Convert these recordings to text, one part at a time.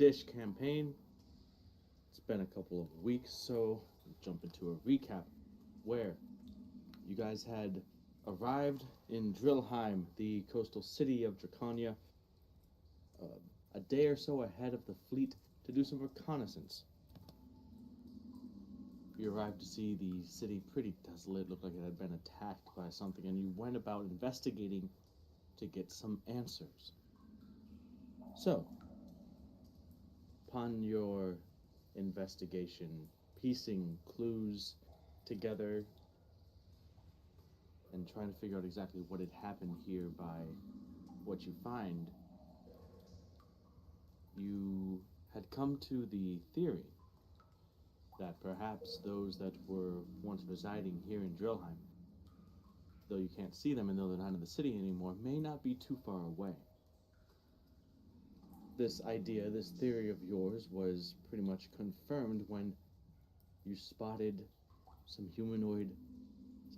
dish campaign. It's been a couple of weeks, so we'll jump into a recap where you guys had arrived in Drillheim, the coastal city of Draconia, uh, a day or so ahead of the fleet to do some reconnaissance. You arrived to see the city pretty desolate, looked like it had been attacked by something, and you went about investigating to get some answers. So, upon your investigation, piecing clues together and trying to figure out exactly what had happened here by what you find, you had come to the theory that perhaps those that were once residing here in Drillheim, though you can't see them and though they're not in the city anymore, may not be too far away. This idea, this theory of yours was pretty much confirmed when you spotted some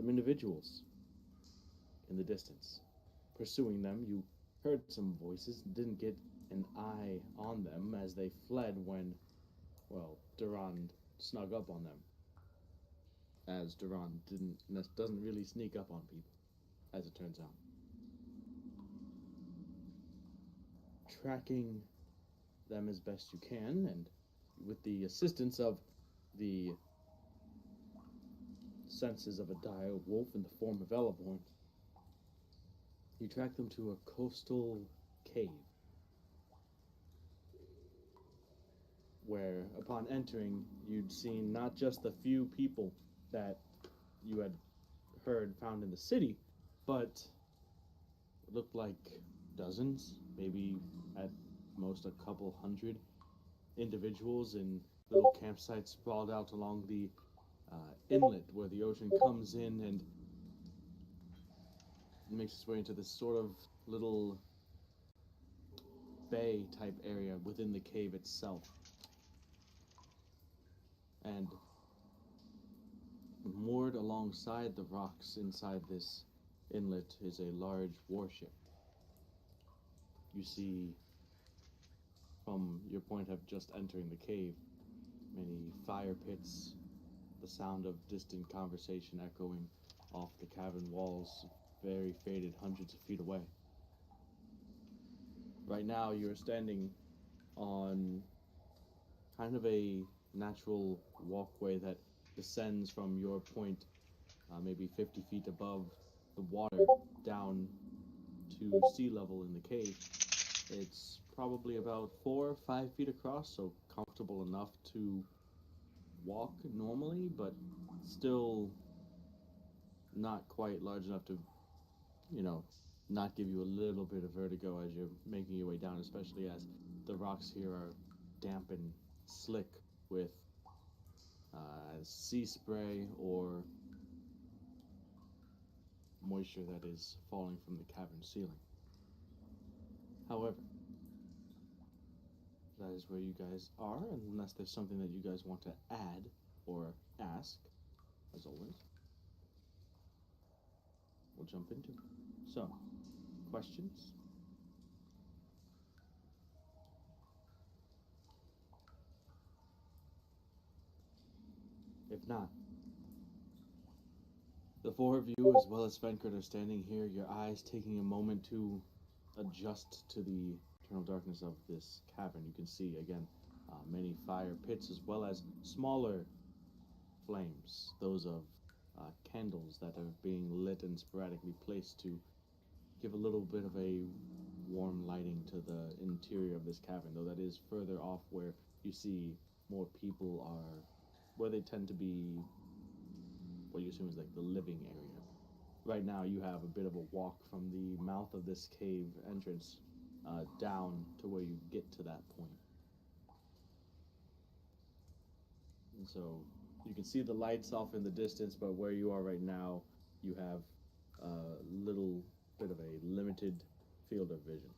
individuals in the distance. Pursuing them, you heard some voices, didn't get an eye on them as they fled when, well, Durand snug up on them. As Durand doesn't really sneak up on people, as it turns out. Tracking them as best you can, and with the assistance of the senses of a dire wolf in the form of Eleborn, you track them to a coastal cave, where, upon entering, you'd seen not just the few people that you had heard found in the city, but it looked like dozens, maybe at most a couple hundred individuals in little campsites sprawled out along the inlet where the ocean comes in and makes its way into this sort of little bay type area within the cave itself. And moored alongside the rocks inside this inlet is a large warship. You see, from your point of just entering the cave, many fire pits, the sound of distant conversation echoing off the cavern walls, very faded hundreds of feet away. Right now, you're standing on kind of a natural walkway that descends from your point, maybe 50 feet above the water, down to sea level in the cave. It's probably about 4 or 5 feet across, so comfortable enough to walk normally, but still not quite large enough to, not give you a little bit of vertigo as you're making your way down, especially as the rocks here are damp and slick with sea spray or moisture that is falling from the cavern ceiling. However, that is where you guys are, unless there's something that you guys want to add or ask, as always. We'll jump into it. So, questions? If not, the four of you, as well as Svenkert, are standing here, your eyes taking a moment to adjust to the eternal darkness of this cavern. You can see, again, many fire pits, as well as smaller flames, those of candles that are being lit and sporadically placed to give a little bit of a warm lighting to the interior of this cavern, though that is further off where you see more people are, where they tend to be what you assume is like the living area. Right now you have a bit of a walk from the mouth of this cave entrance down to where you get to that point. And so you can see the lights off in the distance, but where you are right now, you have a little bit of a limited field of vision.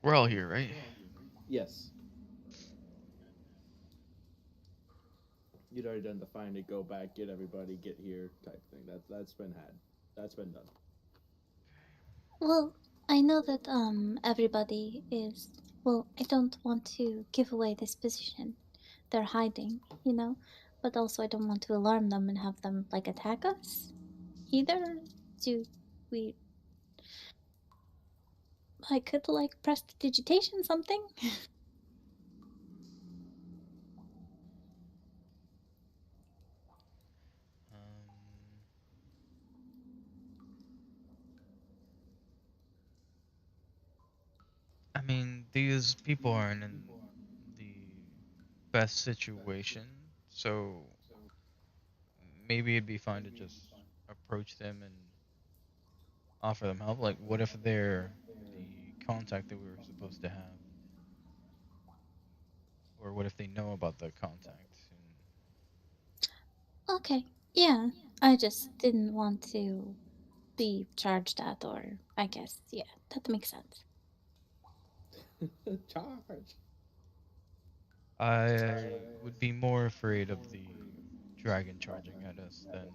We're all here, right? Yes. You'd already done the find it, go back, get everybody, get here type thing. That's been had. That's been done. Well, I know that everybody is. Well, I don't want to give away this position. They're hiding, you know, but also I don't want to alarm them and have them like attack us either. Do we? I could like press the digitation something. Um, I mean, these people aren't in the best situation, so maybe it'd be fine to just approach them and offer them help. Like, what if they're the contact that we were supposed to have, or what if they know about the contact? And Okay, yeah. I just didn't want to be charged at, or I guess, yeah, that makes sense. Charge. I would be more afraid of the dragon charging at us than.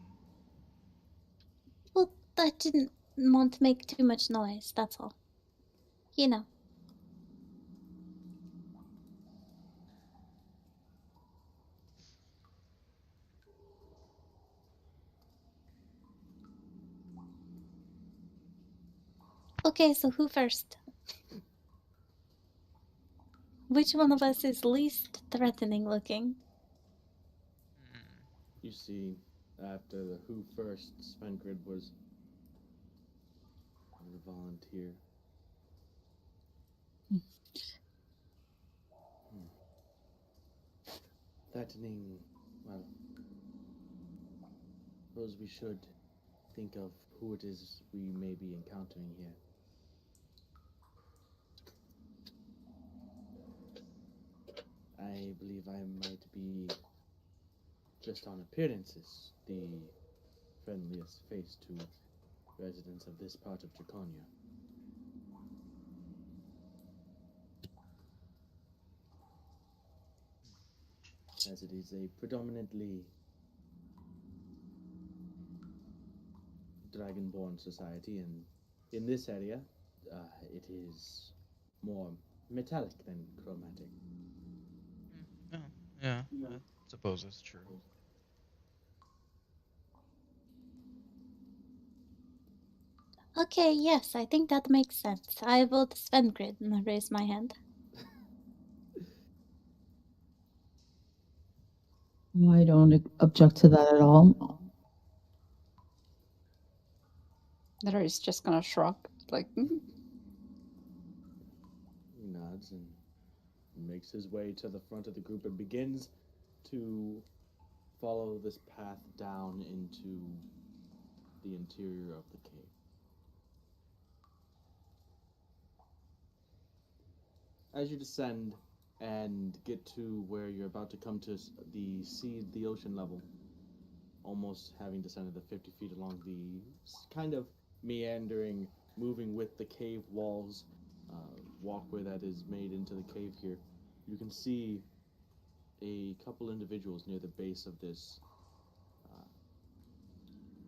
Well, I didn't want to make too much noise, that's all. You know. Okay, so who first? Which one of us is least threatening looking? Hmm. You see, after the who first, Svenkrid was a volunteer. Hmm. Threatening. Well, suppose we should think of who it is we may be encountering here. I believe I might be, just on appearances, the friendliest face to residents of this part of Draconia, as it is a predominantly dragonborn society, and in this area, it is more metallic than chromatic. Yeah, yeah, I suppose that's true. Okay, yes, I think that makes sense. I vote Svengrid and raise my hand. I don't object to that at all. Larry's just gonna shrug, like, He nods and makes his way to the front of the group and begins to follow this path down into the interior of the cave. As you descend and get to where you're about to come to the ocean level, almost having descended the 50 feet along the kind of meandering, moving with the cave walls walkway that is made into the cave here, you can see a couple individuals near the base of this, uh,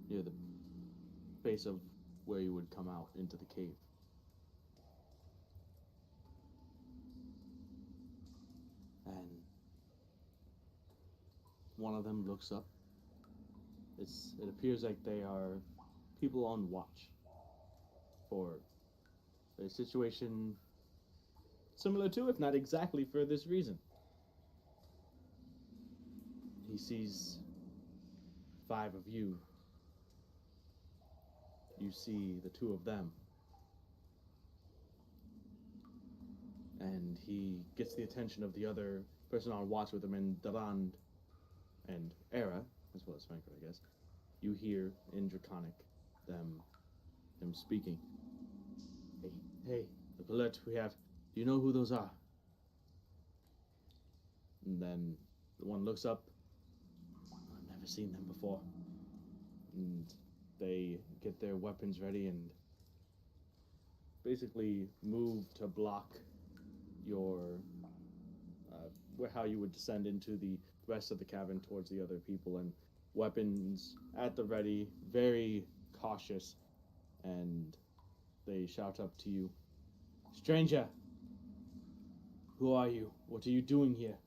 near the base of where you would come out into the cave. And one of them looks up. It appears like they are people on watch for a situation similar to, if not exactly for this reason. He sees five of you. You see the two of them. And he gets the attention of the other person on watch with him, and Durand and Era, as well as Franco, I guess. You hear in Draconic them speaking. Hey, hey, look alert we have. Do you know who those are? And then the one looks up. I've never seen them before. And they get their weapons ready and basically move to block your how you would descend into the rest of the cavern towards the other people, and weapons at the ready, very cautious, and they shout up to you, "Stranger, who are you? What are you doing here?"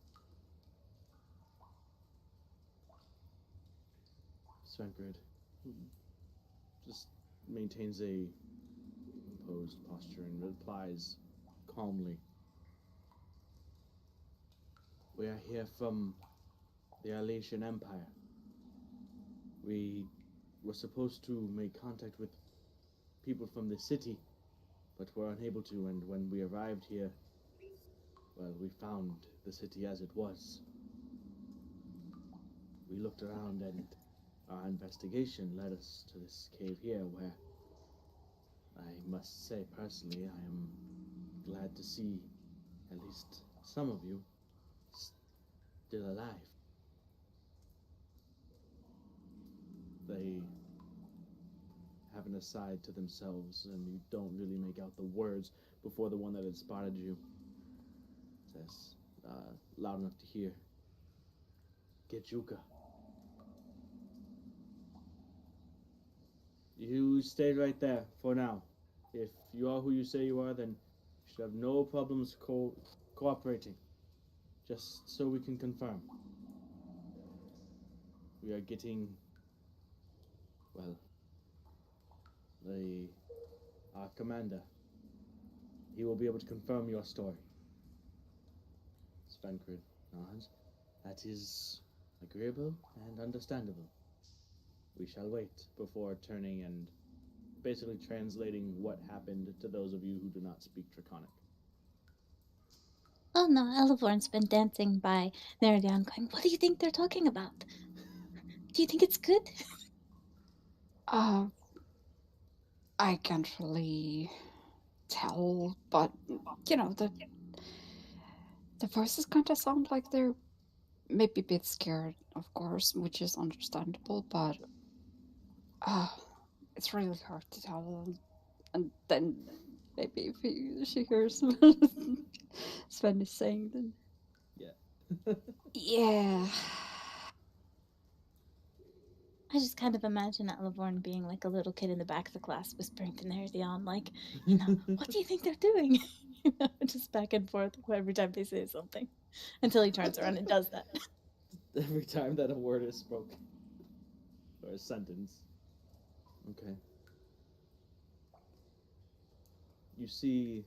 Svenkard just maintains a composed posture and replies calmly, "We are here from the Alatian Empire. We were supposed to make contact with people from the city, but were unable to, and when we arrived here, well, we found the city as it was. We looked around, and our investigation led us to this cave here, where I must say personally I am glad to see at least some of you still alive." They have an aside to themselves, and you don't really make out the words before the one that had spotted you says, loud enough to hear, "Get Juka. You stay right there for now. If you are who you say you are, then you should have no problems cooperating. Just so we can confirm. We are getting, well, our commander. He will be able to confirm your story." Svenkard nods. "That is agreeable and understandable. We shall wait," before turning and basically translating what happened to those of you who do not speak Draconic. Oh no, Elevorn's been dancing by Meridian going, "What do you think they're talking about? Do you think it's good?" I can't really tell, but you know, the voices kind of sound like they're maybe a bit scared, of course, which is understandable, but it's really hard to tell. And then maybe if she hears Sven is saying, then Yeah. yeah. I just kind of imagine Elevorn being like a little kid in the back of the class whispering to Meridian, like, "What do you think they're doing?" Just back and forth every time they say something until he turns around and does that. Every time that a word is spoken. Or a sentence. Okay. You see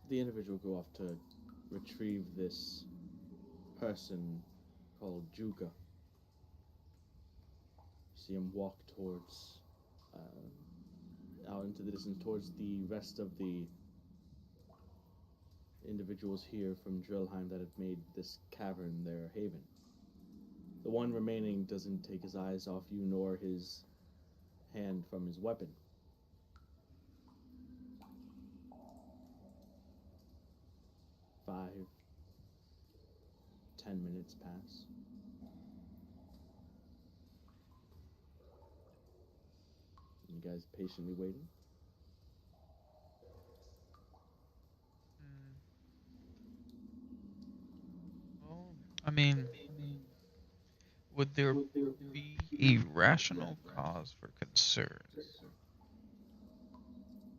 the individual go off to retrieve this person called Juga. You see him walk towards, out into the distance, towards the rest of the individuals here from Drillheim that have made this cavern their haven. The one remaining doesn't take his eyes off you nor his hand from his weapon. Five, 10 minutes pass. You guys patiently waiting? Well, I mean, would there be a rational cause for concern?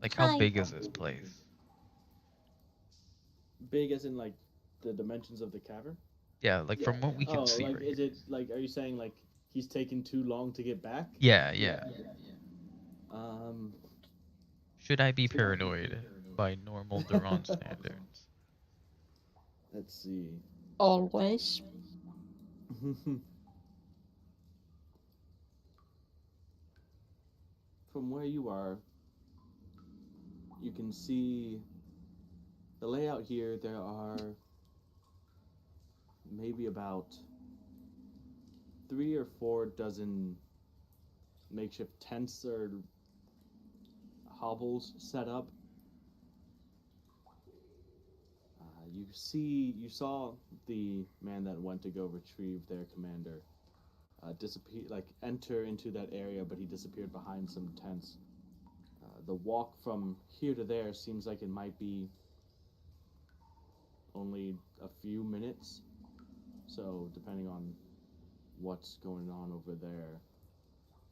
Like, how Hi. big is this place? Big as in like the dimensions of the cavern? Yeah, like from what we can Oh, see like right is here. it like, are you saying like he's taken too long to get back? Yeah, yeah. Um, Should I be paranoid by normal Duran standards? let's see. Always. From where you are, you can see the layout here. There are maybe about 3 or 4 dozen makeshift tents or hovels set up. You saw the man that went to go retrieve their commander disappear, like enter into that area, but he disappeared behind some tents. The walk from here to there seems like it might be only a few minutes. So depending on what's going on over there,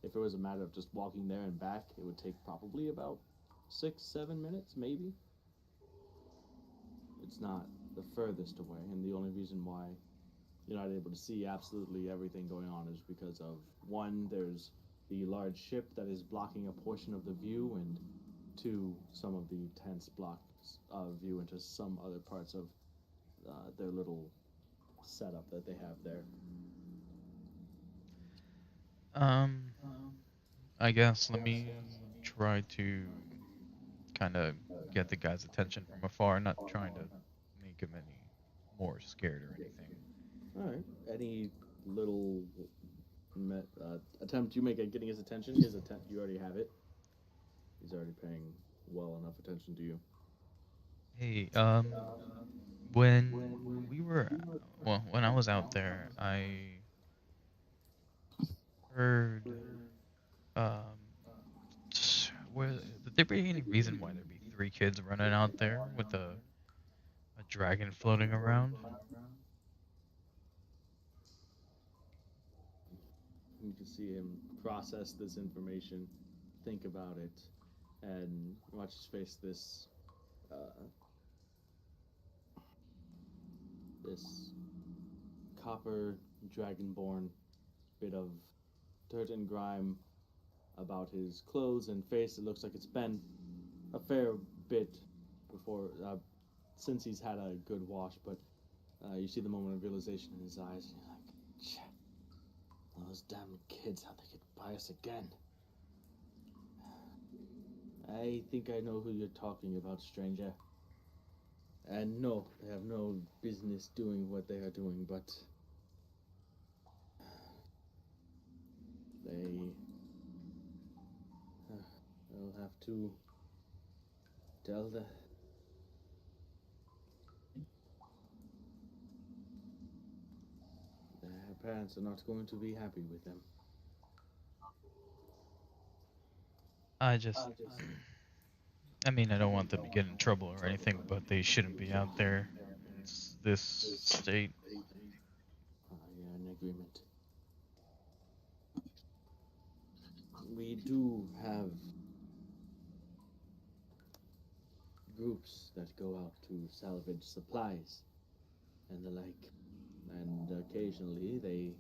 if it was a matter of just walking there and back, it would take probably about 6-7 minutes, maybe. It's not the furthest away, and the only reason why you're not able to see absolutely everything going on is because of one, there's the large ship that is blocking a portion of the view, and two, some of the tents block view into some other parts of their little setup that they have there. I guess let me try to kind of get the guy's attention from afar, not trying to make him any more scared or anything. All right. Any little attempt you make at getting his attention? His you already have it. He's already paying well enough attention to you. Hey, when we were, well, when I was out there, I heard, um, would there be any reason why there'd be three kids running out there with a dragon floating around? You can see him process this information, think about it, and watch his face. This copper dragonborn bit of dirt and grime about his clothes and face. It looks like it's been a fair bit before since he's had a good wash, but you see the moment of realization in his eyes. And you're like, shit, those damn kids, how they could buy us again. I think I know who you're talking about, stranger. And no, they have no business doing what they are doing, but they'll have to tell their parents are not going to be happy with them. I mean, I don't want them to get in trouble or anything, but they shouldn't be out there in this state. Yeah, in agreement. We do have groups that go out to salvage supplies and the like, and occasionally they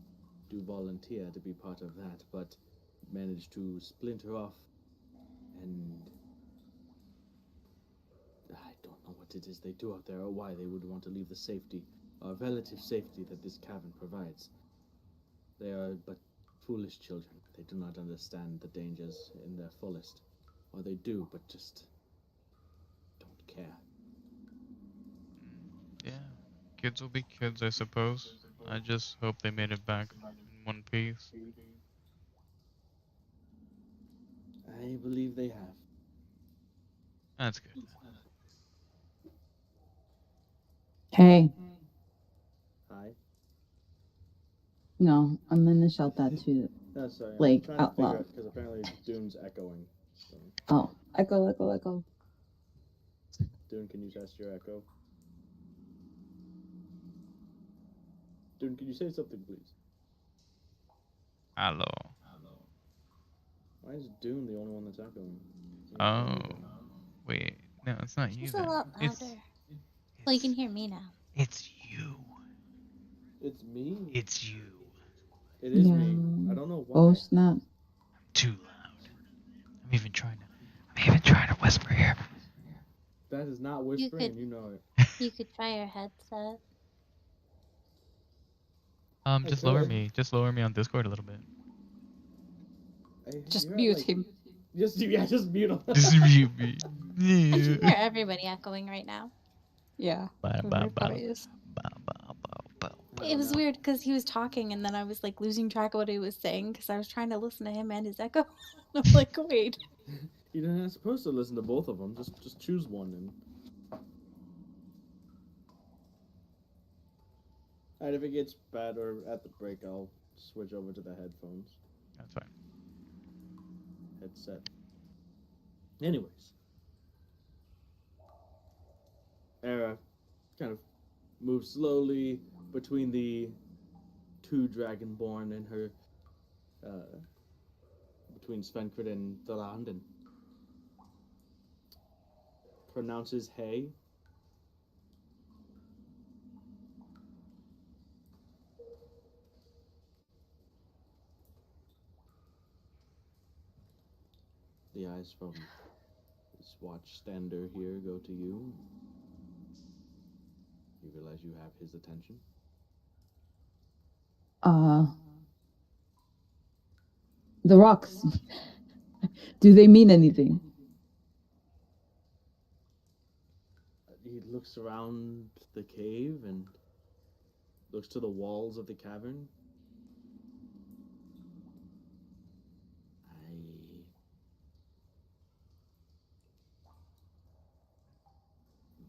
do volunteer to be part of that, but manage to splinter off, and I don't know what it is they do out there or why they would want to leave the safety, or relative safety, that this cavern provides. They are but foolish children. They do not understand the dangers in their fullest, or they do, but just don't care. Yeah, kids will be kids, I suppose. I just hope they made it back in one piece. I believe they have. That's good. Hey, Hi. no, I'm gonna shout that to No, sorry. I'm like trying to out figure loud. out because apparently Dune's echoing. So. Oh, echo. Dune, can you test your echo? Dune, can you say something, please? Hello. Why is Dune the only one that's echoing? Oh, wait. No, it's not you She's a then. lot louder. Well, you can hear me now. It's you. It's me. It's you. It is Yeah. me. I don't know why. Oh snap! I'm too loud. I'm even trying to whisper here. That is not whispering, and you know it. You could try your headset. Just lower me. Just lower me on Discord a little bit. Just mute him. Just mute him. Just mute me. I can hear everybody echoing right now. Yeah, Ba, ba, everybody ba. is. It was weird because he was talking and then I was like losing track of what he was saying because I was trying to listen to him and his echo. I'm like, wait. You're not supposed to listen to both of them. Just choose one. And alright, if it gets bad or at the break, I'll switch over to the headphones. That's fine. Headset. Anyways, Era kind of moves slowly between the two dragonborn and her, between Svenkrit and Thaland, and pronounces hey. The eyes from this watchstander here go to you. You realize you have his attention. The rocks. Do they mean anything? He looks around the cave and looks to the walls of the cavern. I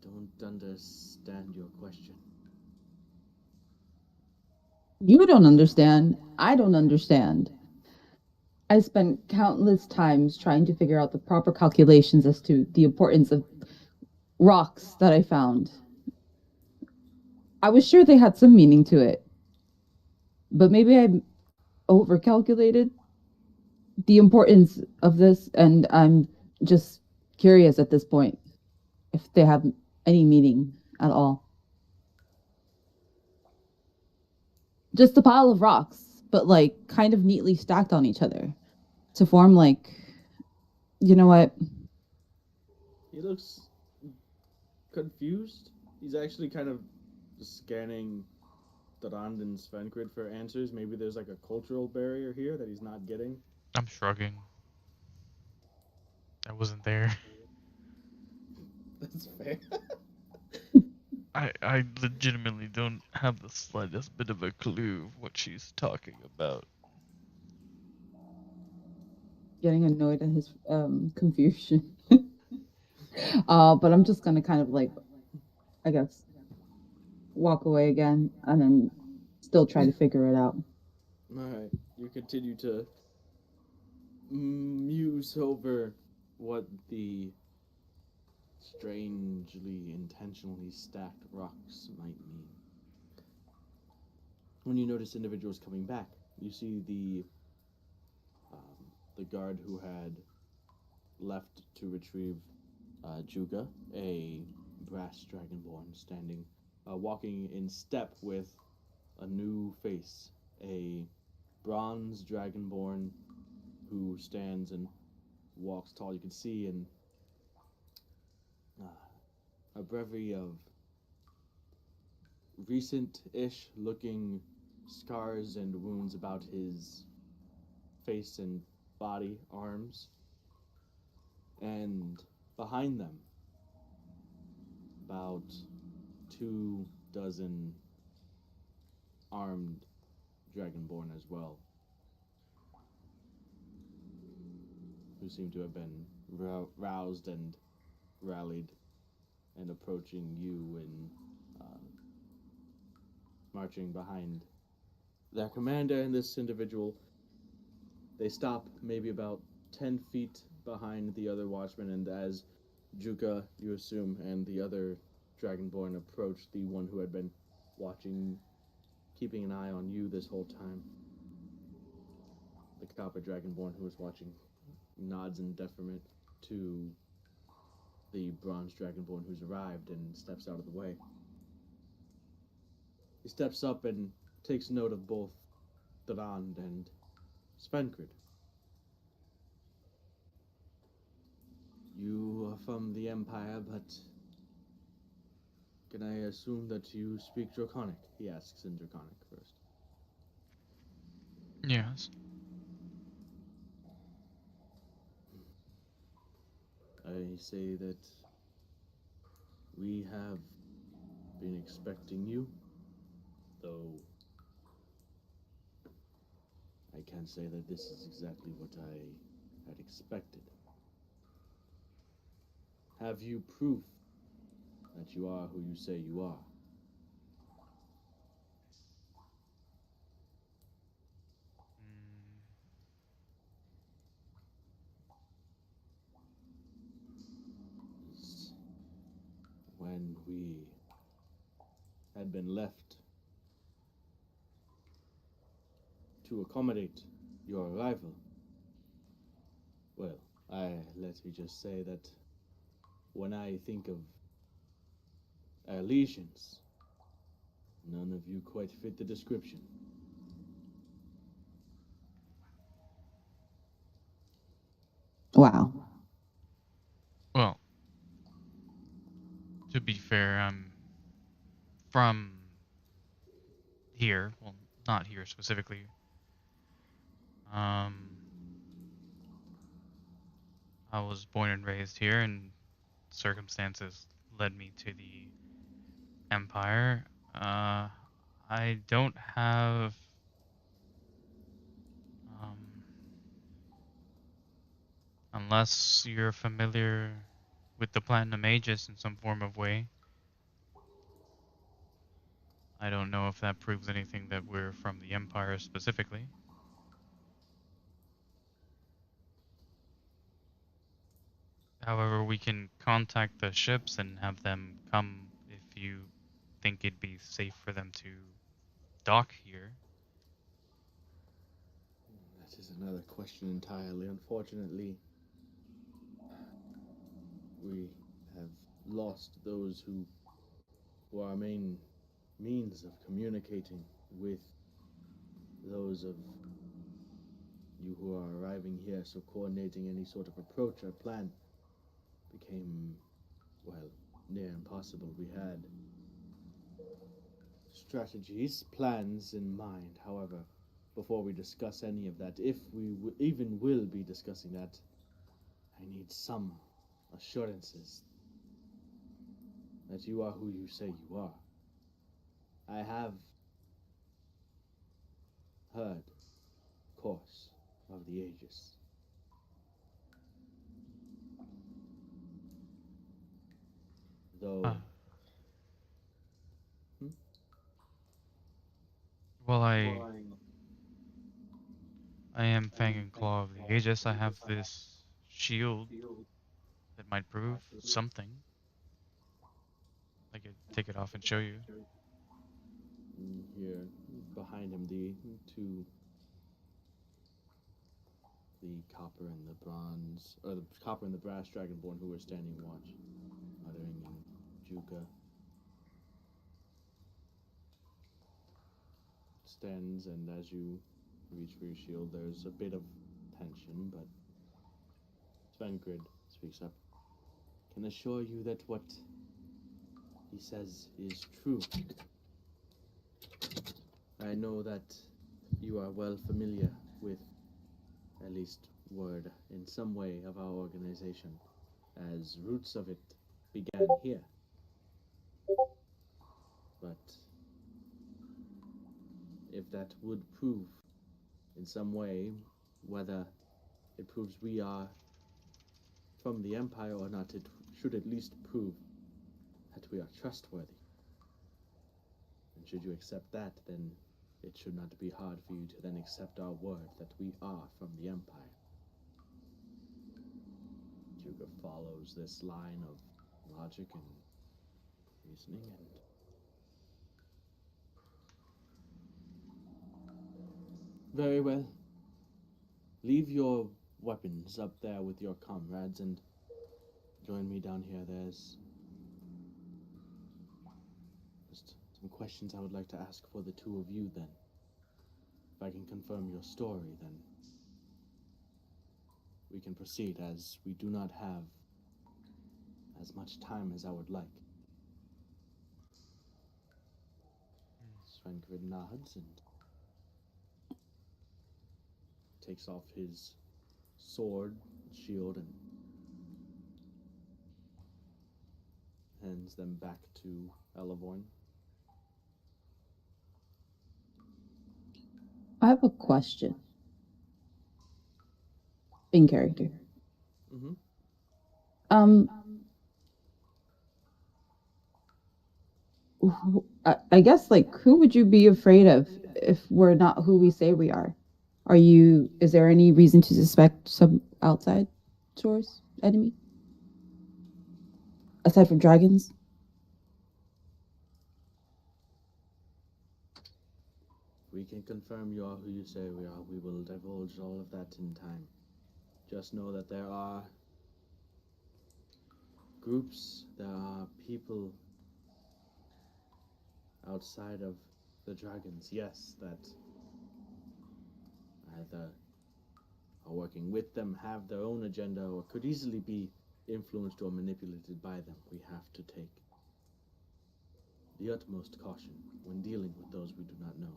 don't understand your question. You don't understand. I don't understand. I spent countless times trying to figure out the proper calculations as to the importance of rocks that I found. I was sure they had some meaning to it. But maybe I overcalculated the importance of this, and I'm just curious at this point if they have any meaning at all. Just a pile of rocks, but like kind of neatly stacked on each other to form like, you know what? He looks confused. He's actually kind of scanning Durand and Svenkrid for answers. Maybe there's like a cultural barrier here that he's not getting. I'm shrugging. I wasn't there. That's fair. I legitimately don't have the slightest bit of a clue of what she's talking about. Getting annoyed at his confusion. But I'm just gonna kind of like, I guess, walk away again and then still try to figure it out. Alright, you continue to muse over what the strangely intentionally stacked rocks might mean. When you notice individuals coming back, you see the guard who had left to retrieve Juga, a brass dragonborn, standing, walking in step with a new face, a bronze dragonborn who stands and walks tall. You can see in a breviary of recent-ish looking scars and wounds about his face and body, arms, and behind them, about 24 armed dragonborn as well, who seem to have been roused and rallied and approaching you and marching behind their commander and this individual. They stop maybe about 10 feet behind the other watchmen, and as Juka, you assume, and the other dragonborn approach the one who had been watching, keeping an eye on you this whole time, the copper dragonborn who was watching nods in deferment to the bronze dragonborn who's arrived and steps out of the way. He steps up and takes note of both Durand and Svenkrid. You are from the Empire, but can I assume that you speak Draconic? He asks in Draconic first. Yes. I say that we have been expecting you, though I can't say that this is exactly what I had expected. Have you proof that you are who you say you are? When we had been left to accommodate your arrival. Well, let me just say that when I think of our legions, none of you quite fit the description. Wow. Well, to be fair, I'm from here. Well, not here specifically. I was born and raised here, and circumstances led me to the Empire. I don't have unless you're familiar with the Platinum Aegis in some form of way. I don't know if that proves anything that we're from the Empire specifically. However, we can contact the ships and have them come if you think it'd be safe for them to dock here. That is another question entirely. Unfortunately, we have lost those who were our main means of communicating with those of you who are arriving here, so coordinating any sort of approach or plan became, well, near impossible. We had strategies, plans in mind. However, before we discuss any of that, if we even will be discussing that, I need some assurances that you are who you say you are. I have heard, of course, of the Aegis. Though... Well, I am Fang and Claw of the Aegis. I have this shield that might prove something. I could take it off and show you. Here, behind him, the copper and the bronze, or the copper and the brass dragonborn who were standing watch, muttering in Juka, stands, and as you reach for your shield, there's a bit of tension, but Svengrid speaks up. Can assure you that what he says is true. I know that you are well familiar with, at least word in some way, of our organization, as roots of it began here. But if that would prove in some way, whether it proves we are from the Empire or not, it should at least prove that we are trustworthy. And should you accept that, then it should not be hard for you to then accept our word that we are from the Empire. Juga follows this line of logic and reasoning, and very well. Leave your weapons up there with your comrades and join me down here. There's just some questions I would like to ask for the two of you then. If I can confirm your story, then we can proceed, as we do not have as much time as I would like. Svengrid nods and takes off his sword, shield, and hands them back to Elevorn. I have a question. In character. Mm-hmm. I guess, like, who would you be afraid of if we're not who we say we are? Is there any reason to suspect some outside source enemy? Aside from dragons? we can confirm you are who you say we are. We will divulge all of that in time. Just know that there are groups, there are people outside of the dragons, yes, that either are working with them, have their own agenda, or could easily be influenced or manipulated by them. We have to take the utmost caution when dealing with those we do not know.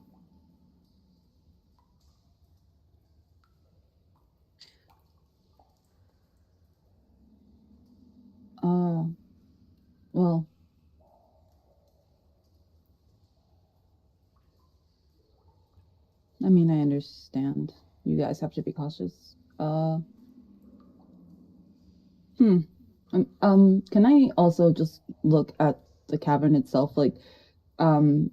Well, I mean, I understand. You guys have to be cautious. Can I also just look at the cavern itself? Like, if I'm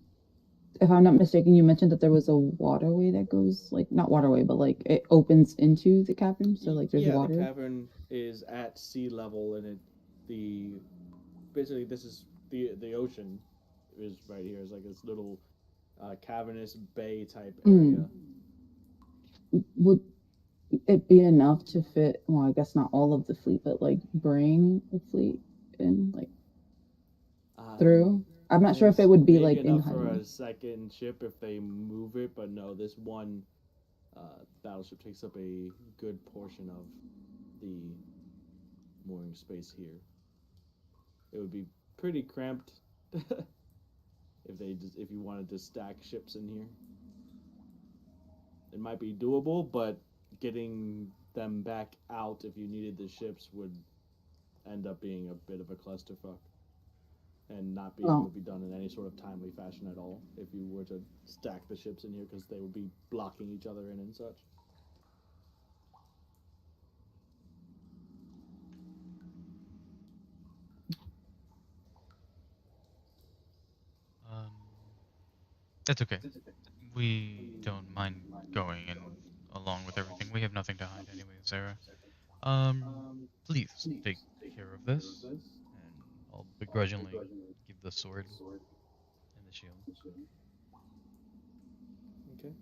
not mistaken, you mentioned that there was a waterway that goes, like, not waterway, but like it opens into the cavern. So like, there's water. The cavern is at sea level, and basically this is the ocean is right here. It's like this little cavernous bay type area. Would it be enough to fit? Well, I guess not all of the fleet, but like bring the fleet in, like through. I'm not sure if it would be like enough for a second ship if they move it, but no, this one battleship takes up a good portion of the mooring space here. It would be pretty cramped if you wanted to stack ships in here. It might be doable, but getting them back out if you needed the ships would end up being a bit of a clusterfuck and not be able to be done in any sort of timely fashion at all if you were to stack the ships in here, because they would be blocking each other in and such. That's okay. We don't mind going and along with everything. We have nothing to hide anyway, Sarah. Please take care of this, and I'll begrudgingly give the sword and the shield. Okay.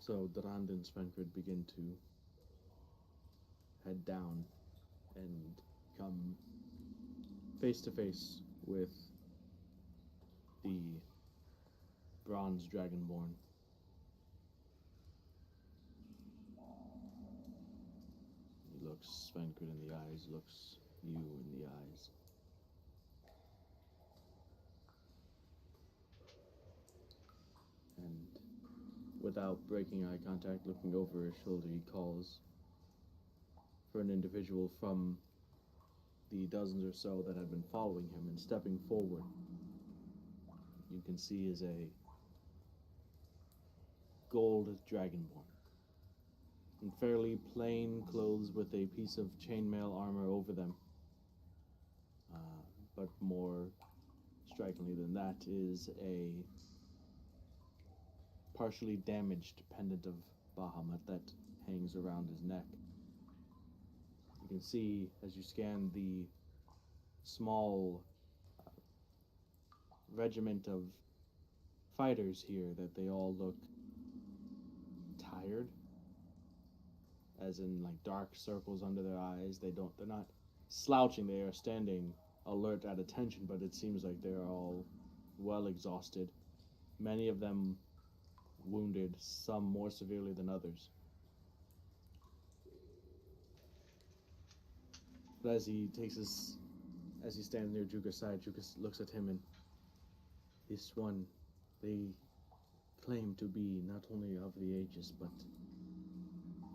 So Durand and Svenkrid begin to head down and come face to face with the bronze dragonborn. He looks Svenkrid in the eyes, looks you in the eyes. And without breaking eye contact, looking over his shoulder, he calls for an individual from the dozens or so that have been following him, and stepping forward, you can see is a gold dragonborn in fairly plain clothes with a piece of chainmail armor over them. But more strikingly than that is a partially damaged pendant of Bahamut that hangs around his neck. You can see as you scan the small regiment of fighters here that they all look tired, as in like dark circles under their eyes. They're not slouching, they are standing alert at attention, but it seems like they are all well exhausted, many of them wounded, some more severely than others. But as he stands near Juka's side, Juka looks at him, and this one, they claim to be not only of the Aegis, but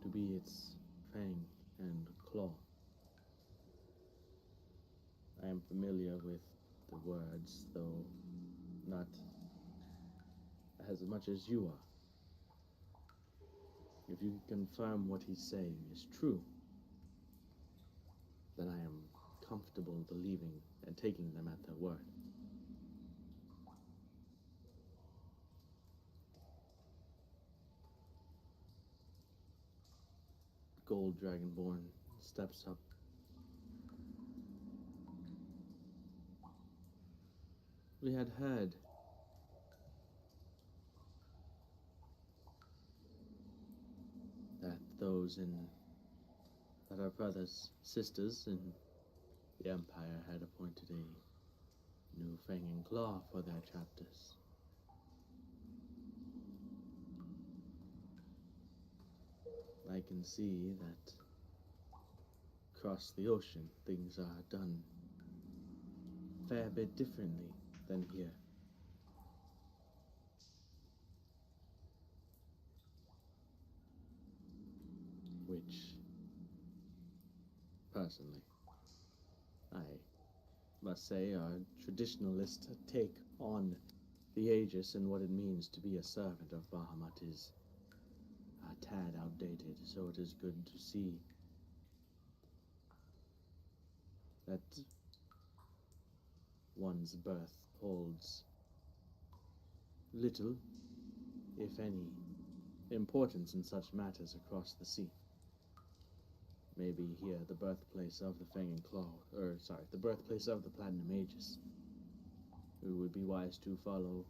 to be its fang and claw. I am familiar with the words, though not as much as you are. If you confirm what he's saying is true, then I am comfortable believing and taking them at their word. Gold Dragonborn steps up. We had heard that those in that our brothers, sisters in the Empire had appointed a new Fang and Claw for their chapters. I can see that across the ocean things are done a fair bit differently than here. Which, personally, I must say our traditionalist take on the Aegis and what it means to be a servant of Bahamut is a tad outdated, so it is good to see that one's birth holds little, if any, importance in such matters across the sea. Maybe here, the birthplace of the Fang and Claw, the birthplace of the Platinum Aegis. It would be wise to follow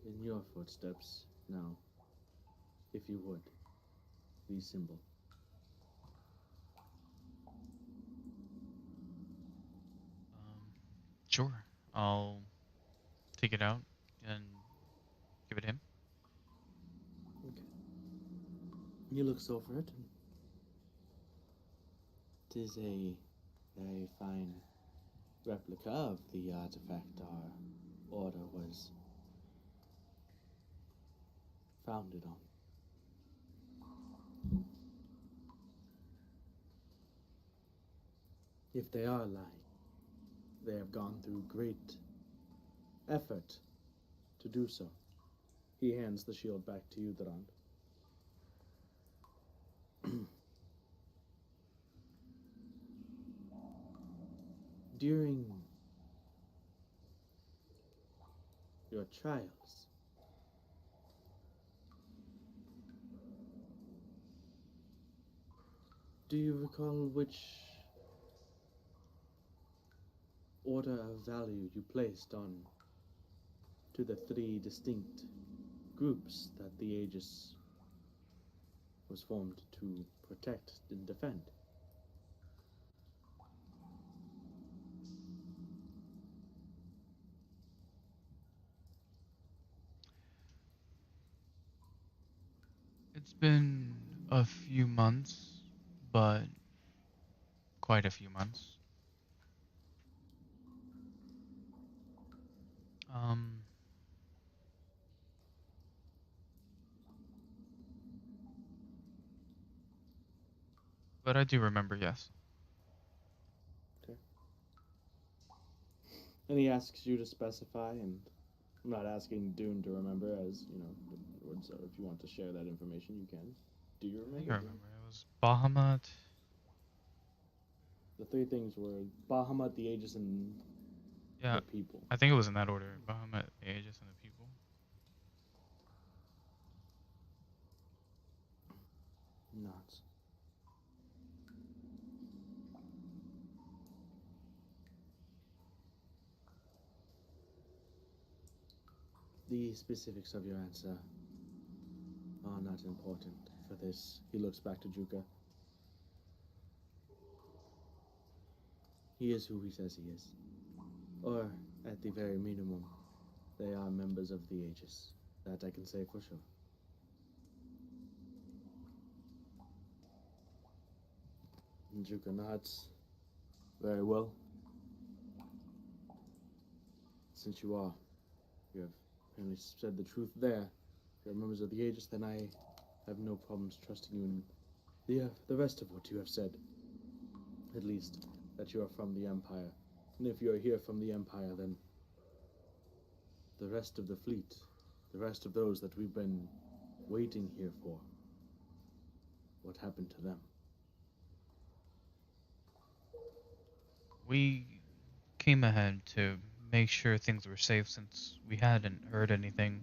in your footsteps now, if you would, the symbol. Sure. I'll take it out and give it him. Okay. He looks over it, and it is a very fine replica of the artifact our order was founded on. If they are lying, they have gone through great effort to do so. He hands the shield back to you, Durand. During your trials, do you recall which order of value you placed on to the three distinct groups that the Aegis was formed to protect and defend? It's been a few months, but quite a few months. Um, but I do remember, yes. Okay. And he asks you to specify, and I'm not asking Dune to remember, as you know. So if you want to share that information, you can. Do you I think remember? I remember. It was Bahamut. The three things were Bahamut, the Aegis, and Yeah, the people. I think it was in that order. Bahamut, Aegis, and the people. Not. The specifics of your answer are not important for this. He looks back to Juka. He is who he says he is. Or, at the very minimum, they are members of the Aegis. That I can say for sure. And Juka nods. Very well. Since you have apparently said the truth there. If you're members of the Aegis, then I have no problems trusting you in the rest of what you have said. At least, that you are from the Empire. And if you are here from the Empire, then the rest of the fleet, the rest of those that we've been waiting here for, what happened to them? We came ahead to make sure things were safe since we hadn't heard anything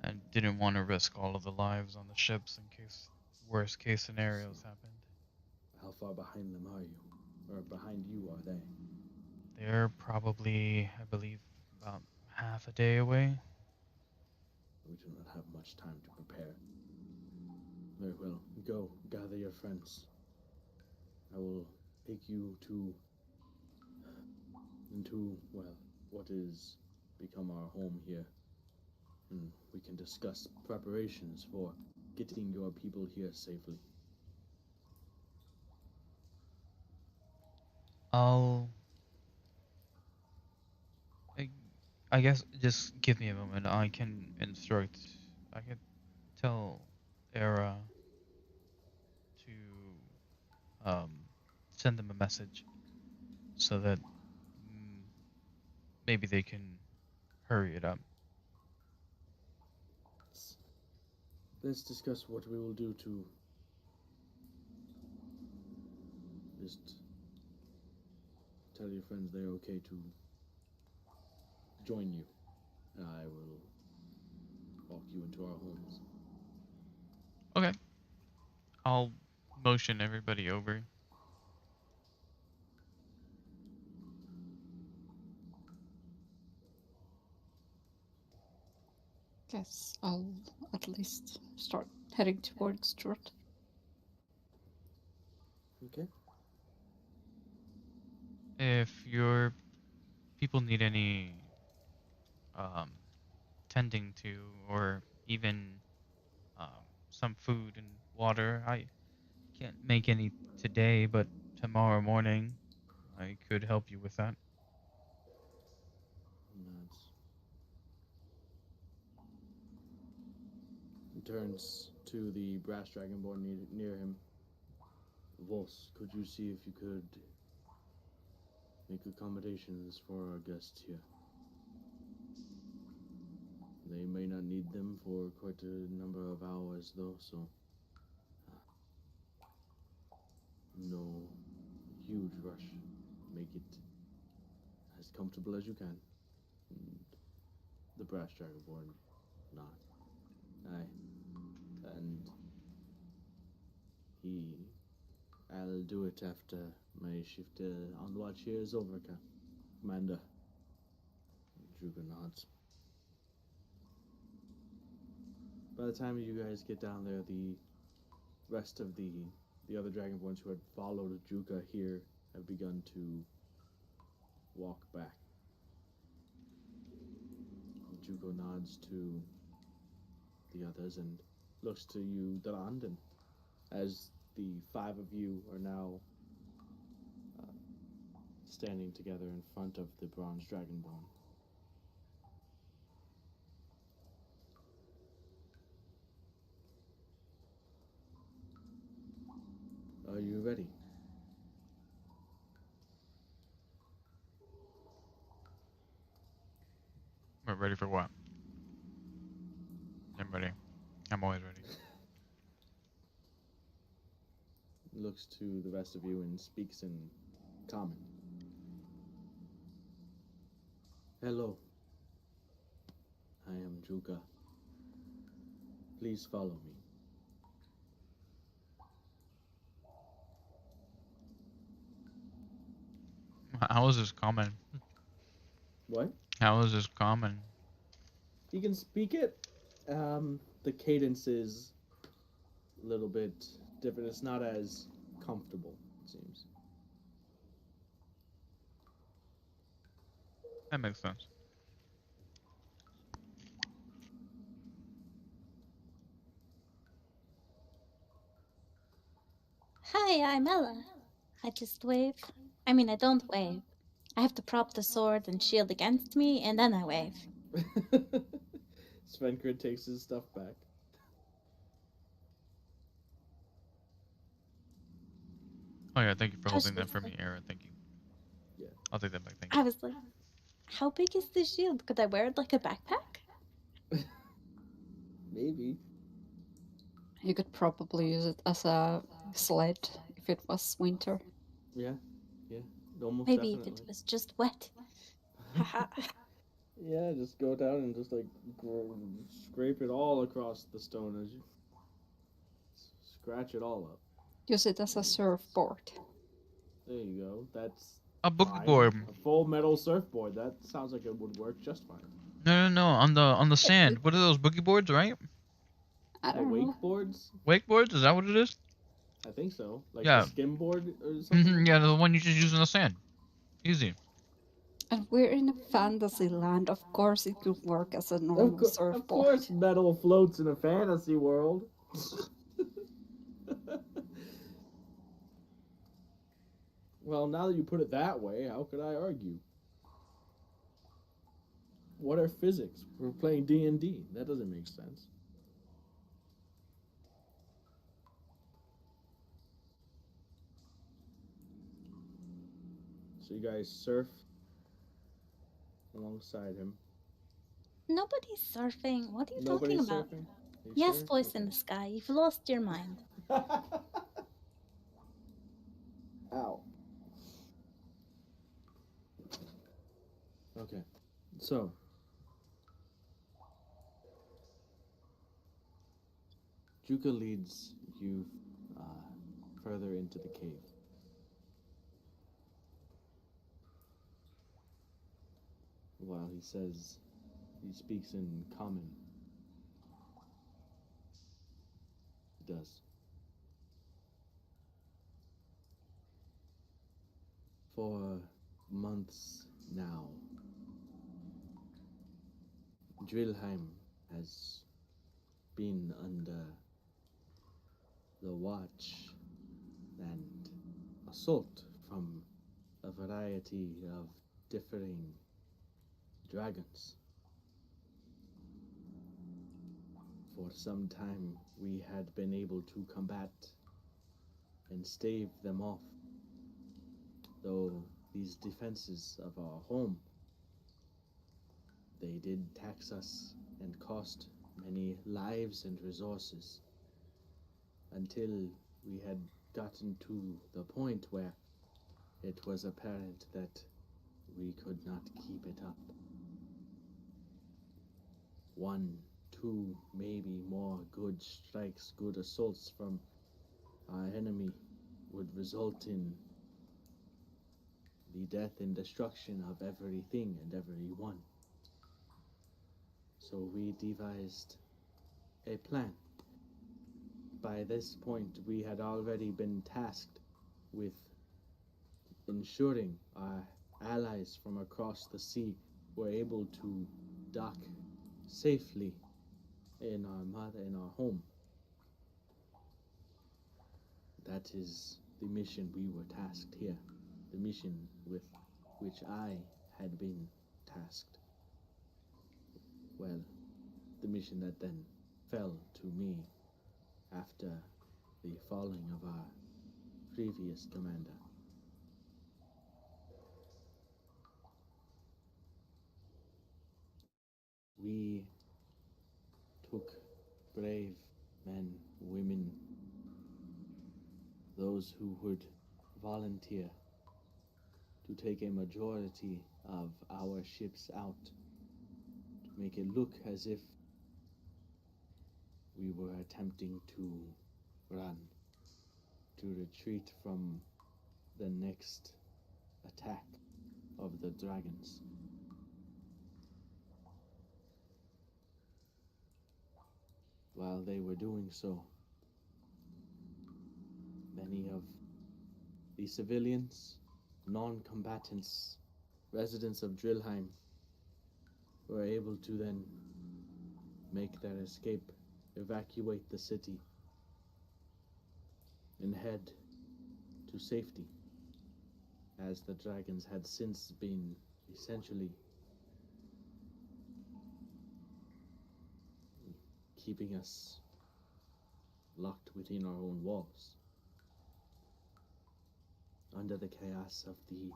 and didn't want to risk all of the lives on the ships in case worst case scenarios happened. How far behind them are you? Or behind you are they? They're probably, I believe, about half a day away. We do not have much time to prepare. Very well. Go, gather your friends. I will take you into, well, what is become our home here. And we can discuss preparations for getting your people here safely. I'll. I, I guess just give me a moment. I can instruct. I can tell Era to um, send them a message so that mm, maybe they can hurry it up. Let's discuss what we will do to just tell your friends they're okay to join you. And I will walk you into our homes. Okay. I'll motion everybody over. Guess I'll at least start heading towards Stuart. Okay. If your people need any um, tending to, or even some food and water, I can't make any today, but tomorrow morning I could help you with that. Nods. He turns to the brass dragonborn near him. Vos, could you see if you could make accommodations for our guests here? They may not need them for quite a number of hours, though, so no huge rush. Make it as comfortable as you can. And the brass dragonborn nod. Aye. And I'll do it after my shift on watch here is over, Commander. Druga nods. By the time you guys get down there, the rest of the other dragonborns who had followed Druga here have begun to walk back. Jugo nods to the others and looks to you, Delandon, as the five of you are now standing together in front of the bronze dragonborn. Are you ready? We're ready for what? I'm ready. I'm always ready. Looks to the rest of you and speaks in common. Hello. I am Juga. Please follow me. How is this common? What? How is this common? You can speak it. The cadence is a little bit different. It's not as comfortable, it seems. That makes sense. Hi, I'm Ella. I just wave. I mean, I don't wave. I have to prop the sword and shield against me, and then I wave. Svenkrid takes his stuff back. Oh yeah, thank you for I was holding that just for me, like, Era. Thank you. Yeah. I'll take that back. Thank I you. was like, how big is this shield? Could I wear it like a backpack? Maybe. You could probably use it as a sled if it was winter. Yeah. Yeah. Almost Maybe definitely. if it was just wet. Haha. Yeah, just go down and just like scrape it all across the stone as you scratch it all up. Use it as a surfboard. There you go. That's A boogie Fine. board. A full metal surfboard. That sounds like it would work just fine. No. On the sand. What are those boogie boards, right? I The don't know. wakeboards? Wakeboards? Is that what it is? I think so. Like Yeah. the skimboard or something? Yeah, the one you just use in the sand. Easy. And we're in a fantasy land. Of course, it could work as a normal Of surfboard. course, metal floats in a fantasy world. Well, now that you put it that way, how could I argue? What are physics? We're playing D&D. That doesn't make sense. So you guys surf alongside him. Nobody's surfing. What are you talking Nobody's about? surfing? Are you Yes, sure? voice in the sky. You've lost your mind. Ow. Okay. So. Juka leads you further into the cave. While he speaks in common. He does. For months now, Drillheim has been under the watch and assault from a variety of differing dragons. For some time, we had been able to combat and stave them off, though these defenses of our home, they did tax us and cost many lives and resources, until we had gotten to the point where it was apparent that we could not keep it up. 1, 2, maybe more good strikes, good assaults from our enemy would result in the death and destruction of everything and everyone. So we devised a plan. By this point, we had already been tasked with ensuring our allies from across the sea were able to dock safely in our home. That is the mission we were tasked here, the mission with which I had been tasked. Well, the mission that then fell to me after the falling of our previous commander. We took brave men, women, those who would volunteer to take a majority of our ships out, to make it look as if we were attempting to run, to retreat from the next attack of the dragons. While they were doing so, many of the civilians, non-combatants, residents of Drillheim were able to then make their escape, evacuate the city, and head to safety, as the dragons had since been essentially keeping us locked within our own walls. Under the chaos of the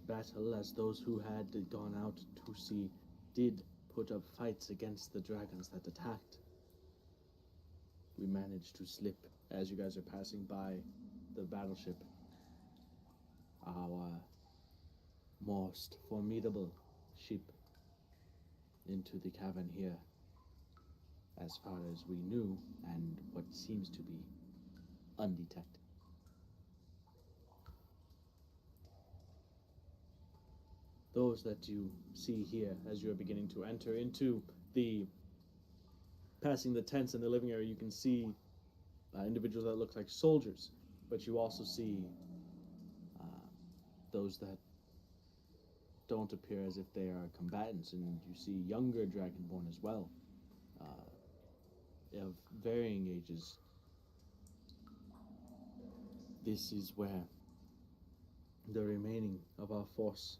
battle, as those who had gone out to sea did put up fights against the dragons that attacked, we managed to slip, as you guys are passing by the battleship, our most formidable ship, into the cavern here, as far as we knew, and what seems to be undetected. those that you see here as you are beginning to enter into the passing the tents in the living area, you can see individuals that look like soldiers, but you also see those that don't appear as if they are combatants, and you see younger dragonborn as well, of varying ages. This is where the remaining of our force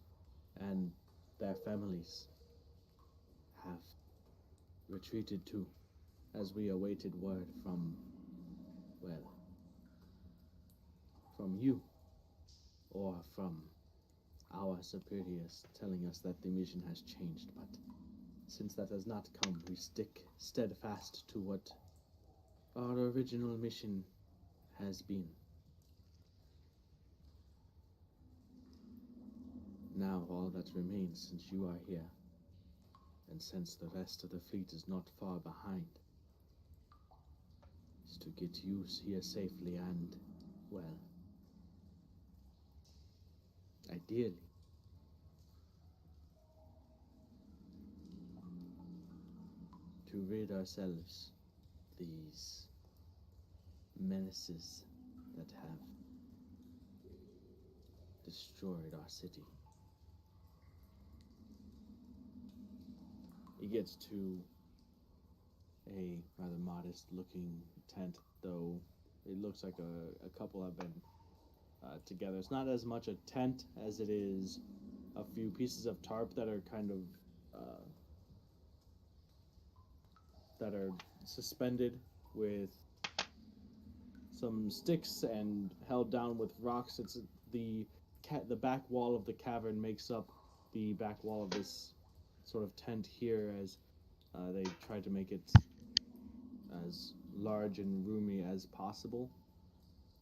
and their families have retreated to, as we awaited word from, well, from you, or from our superiors telling us that the mission has changed. But since that has not come, we stick steadfast to what our original mission has been. Now all that remains, since you are here, and since the rest of the fleet is not far behind, is to get you here safely and, well, ideally, to rid ourselves these menaces that have destroyed our city. He gets to a rather modest looking tent, though it looks like a couple have been together. It's not as much a tent as it is a few pieces of tarp that are kind of that are suspended with some sticks and held down with rocks. It's the back wall of the cavern makes up the back wall of this sort of tent here, as they try to make it as large and roomy as possible,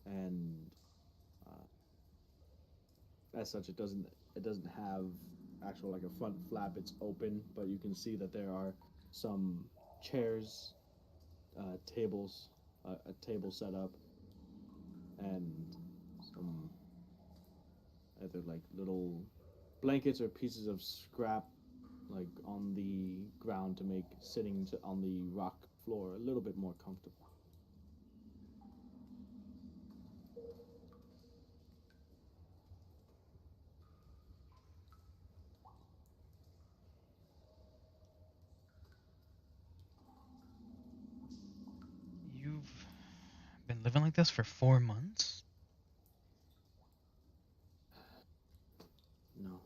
and as such, it doesn't have actual like a front flap. It's open, but you can see that there are some chairs, tables, a table set up, and some either like little blankets or pieces of scrap like on the ground to make sitting on the rock floor a little bit more comfortable. You've been living like this for 4 months? No.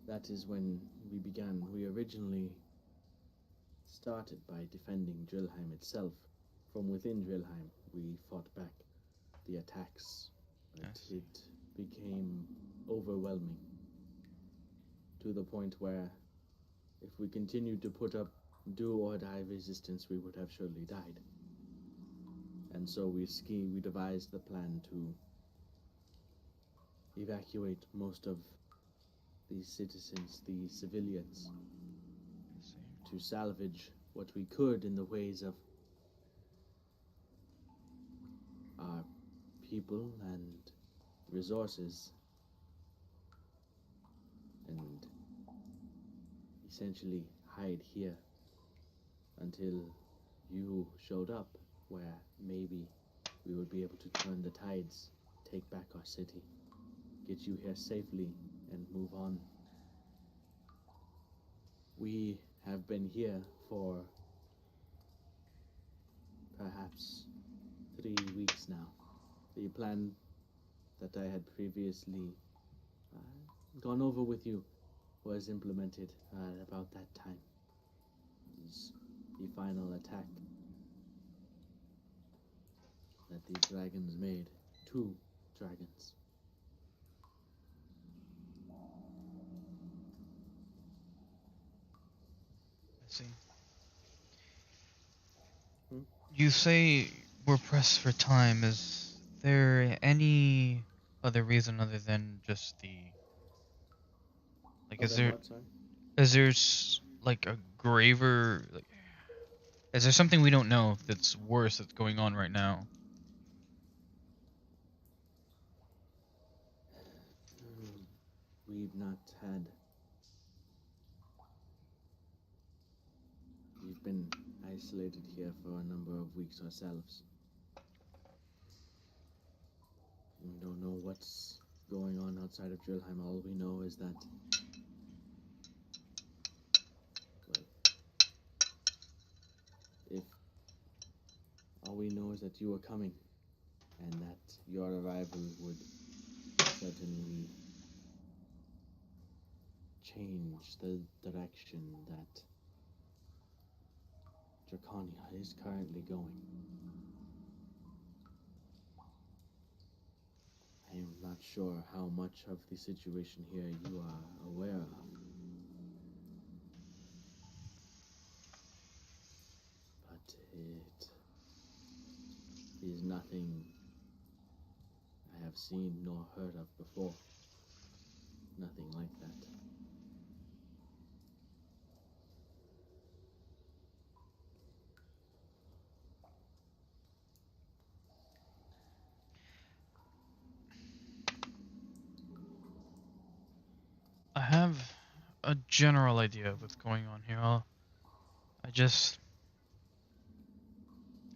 That is when we began. We originally started by defending Drillheim itself. From within Drillheim, we fought back the attacks, but Yes. it became overwhelming to the point where if we continued to put up do or die resistance, we would have surely died. And so we devised the plan to evacuate most of the citizens, the civilians, to salvage what we could in the ways of our people and resources, and essentially hide here until you showed up, where maybe we would be able to turn the tides, take back our city, get you here safely, and move on. We have been here for perhaps 3 weeks now. The plan that I had previously gone over with you was implemented at about that time. It was the final attack that the dragons made. 2 dragons. I see. Hmm? You say we're pressed for time. Is there any other reason other than just the like? Oh, then what, sorry? Is there like a graver like? Is there something we don't know that's worse that's going on right now? we've not had. We've been isolated here for a number of weeks ourselves. We don't know what's going on outside of Drillheim. All we know is that, well, if all we know is that you are coming, and that your arrival would certainly change the direction that Draconia is currently going. I am not sure how much of the situation here you are aware of. But it is nothing I have seen nor heard of before. Nothing like that. I have a general idea of what's going on here.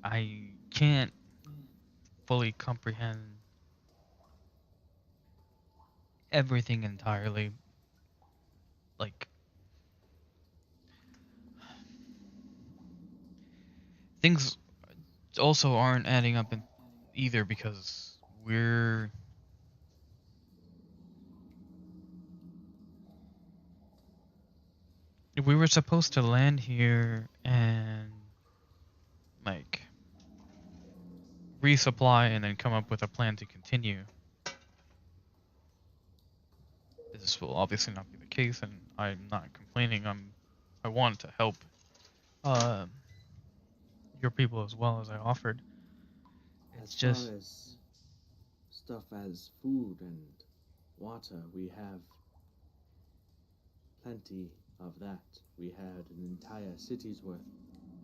I can't fully comprehend everything entirely. Like, things also aren't adding up either, because we were supposed to land here and like resupply and then come up with a plan to continue. This will obviously not be the case, and I'm not complaining. I want to help your people as well as I offered. It's As just far as stuff as food and water, we have plenty of that. We had an entire city's worth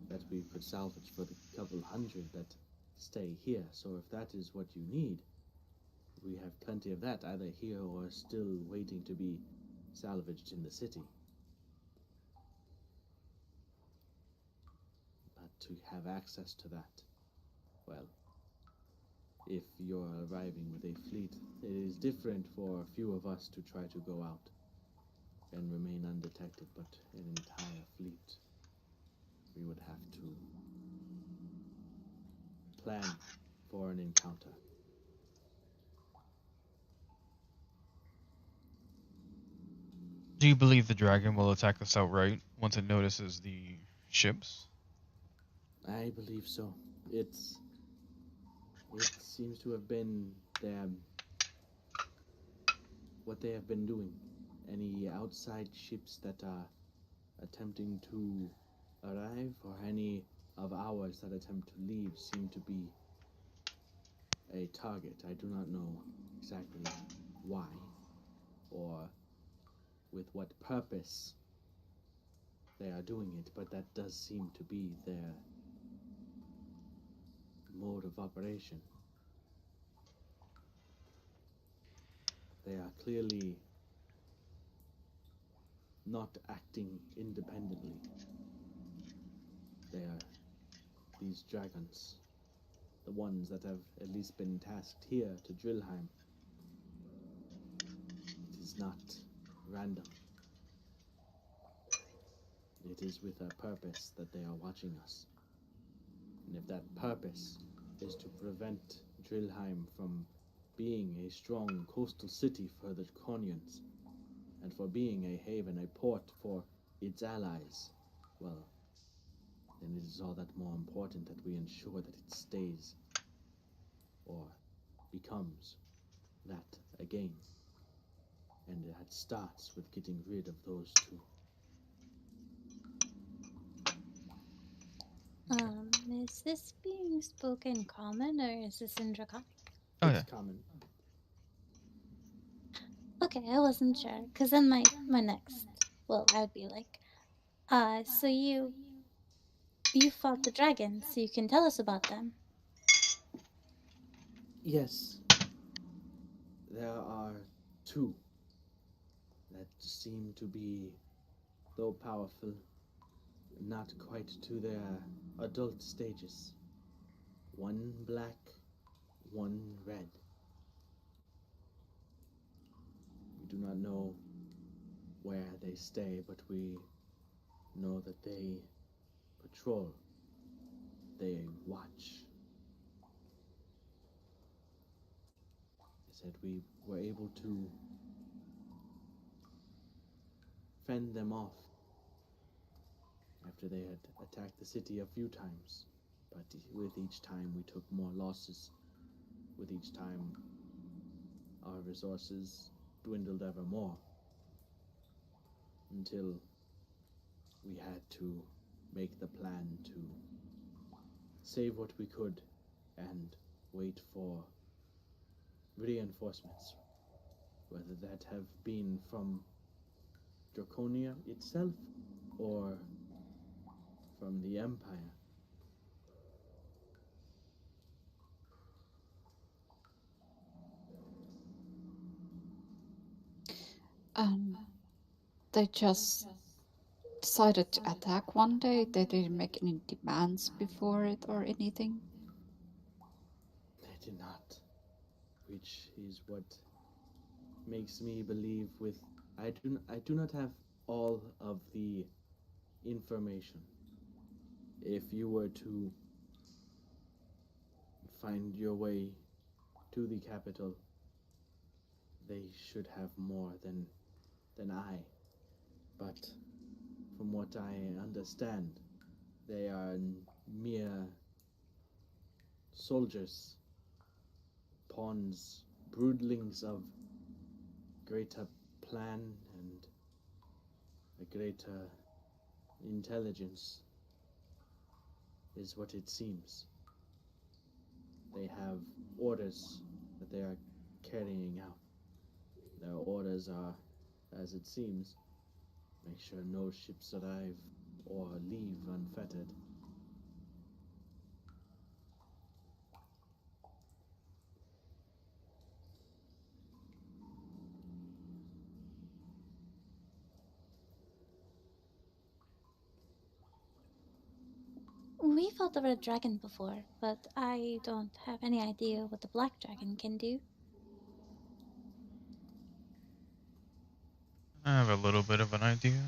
that we could salvage for the couple hundred that stay here. So if that is what you need, we have plenty of that, either here or still waiting to be salvaged in the city. But to have access to that, well, if you're arriving with a fleet, it is different for a few of us to try to go out and remain undetected, but an entire fleet, we would have to plan for an encounter. Do you believe the dragon will attack us outright once it notices the ships? I believe so. It seems to have been what they have been doing. Any outside ships that are attempting to arrive, or any of ours that attempt to leave, seem to be a target. I do not know exactly why or with what purpose they are doing it, but that does seem to be their mode of operation. They are clearly not acting independently. They are these dragons, the ones that have at least been tasked here to Drillheim. It is not random. It is with a purpose that they are watching us. And if that purpose is to prevent Drillheim from being a strong coastal city for the Draconians, and for being a haven, a port for its allies, well, then it is all that more important that we ensure that it stays, or becomes, that again. And that starts with getting rid of those two. Is this being spoken common or is this in Draconic? Oh It's yeah. common. Okay, I wasn't sure. Cause then my next, well, I would be like, so you fought the dragons, so you can tell us about them. Yes. There are two. that seem to be, though powerful, not quite to their adult stages. One black, one red. We do not know where they stay, but we know that they patrol. They watch. They said we were able to fend them off after they had attacked the city a few times. But with each time we took more losses. With each time our resources dwindled ever more. Until we had to make the plan to save what we could and wait for reinforcements, whether that have been from Draconia itself or from the Empire. They just decided to attack one day. They didn't make any demands before it or anything. They did not, which is what makes me believe with I do not have all of the information. If you were to find your way to the capital, they should have more than I. But from what I understand, they are mere soldiers, pawns, broodlings of greater plan and a greater intelligence, is what it seems. They have orders that they are carrying out. Their orders are, as it seems, make sure no ships arrive or leave unfettered. We fought the red dragon before, but I don't have any idea what the black dragon can do. I have a little bit of an idea.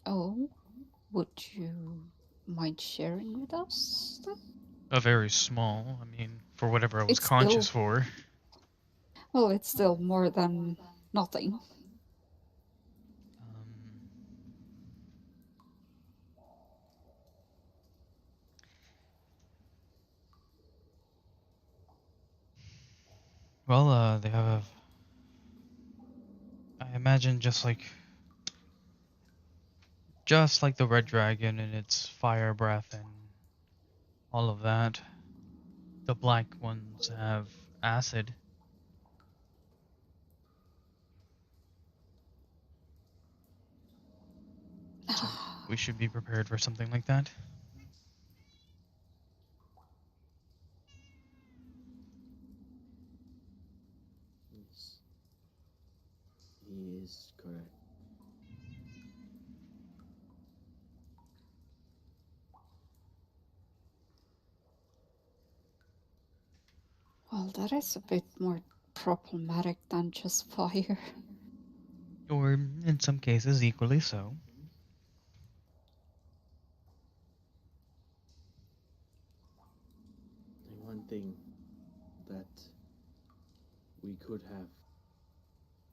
Oh, would you mind sharing with us then? A very small, I mean, for whatever I was It's conscious still, for. well, it's still more than nothing. Well, they have, I imagine just like the red dragon and its fire breath and all of that. The black ones have acid. So we should be prepared for something like that. Yes, he is correct. Well, that is a bit more problematic than just fire. Or in some cases, equally so. The one thing that we could have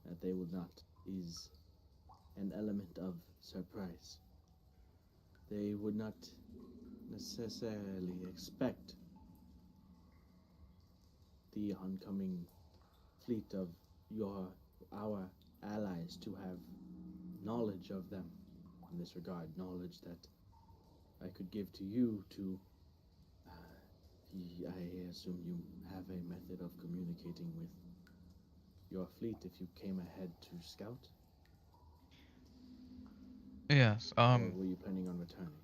that they would not is an element of surprise. They would not necessarily expect the oncoming fleet of our allies to have knowledge of them in this regard, knowledge that I could give to you to I assume you have a method of communicating with your fleet if you came ahead to scout? Yes. Or were you planning on returning?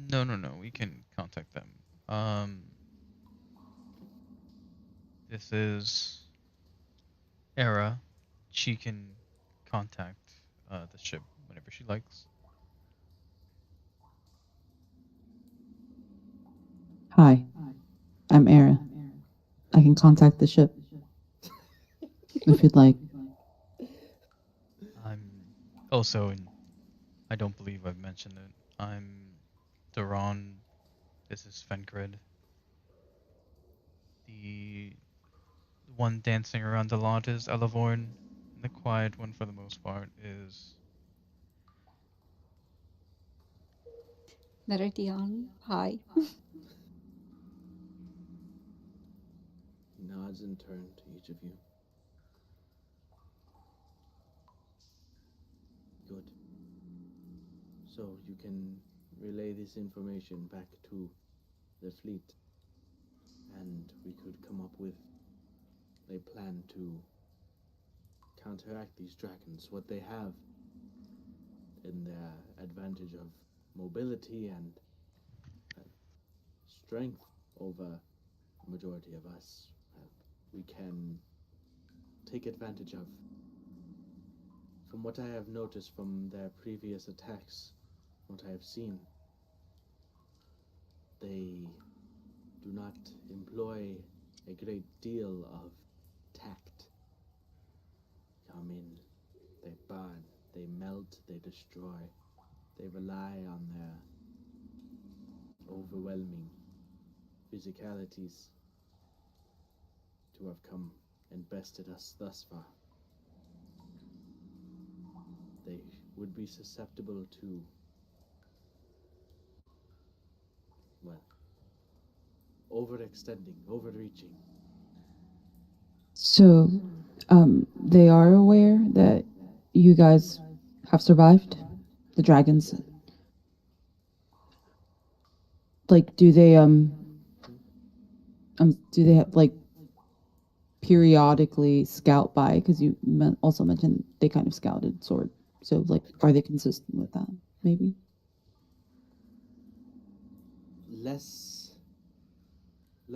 No. We can contact them. This is Era, she can contact the ship whenever she likes. Hi, I'm Era. I can contact the ship if you'd like. I'm also, and I don't believe I've mentioned it, I'm Duran. This is Fencred. The one dancing around the lot is Elavorn, and the quiet one, for the most part, is Meridian, hi. He nods in turn to each of you. Good. So you can relay this information back to the fleet, and we could come up with a plan to counteract these dragons. What they have in their advantage of mobility and strength over the majority of us, we can take advantage of. From what I have noticed from their previous attacks, what I have seen, they do not employ a great deal of tact. Come in, they burn, they melt, they destroy. They rely on their overwhelming physicalities to have come and bested us thus far. They would be susceptible to, well, overextending, overreaching. So, they are aware that you guys have survived the dragons. Like, do they have, like, periodically scout by? Because you also mentioned they kind of scouted sword. So, like, are they consistent with that? Maybe. Less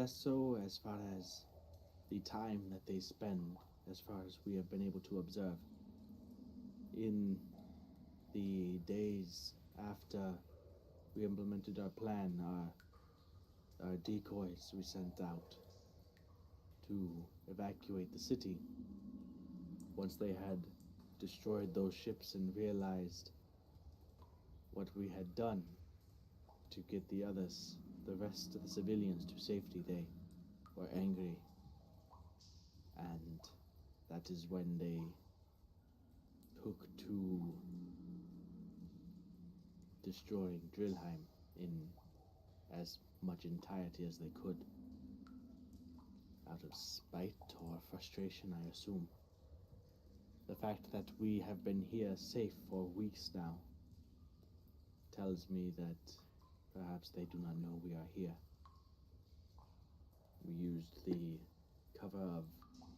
so as far as the time that they spend, as far as we have been able to observe. In the days after we implemented our plan, our decoys we sent out to evacuate the city, once they had destroyed those ships and realized what we had done to get the rest of the civilians to safety, they were angry. And that is when they took to destroying Drillheim in as much entirety as they could. Out of spite or frustration, I assume. The fact that we have been here safe for weeks now tells me that perhaps they do not know we are here. We used the cover of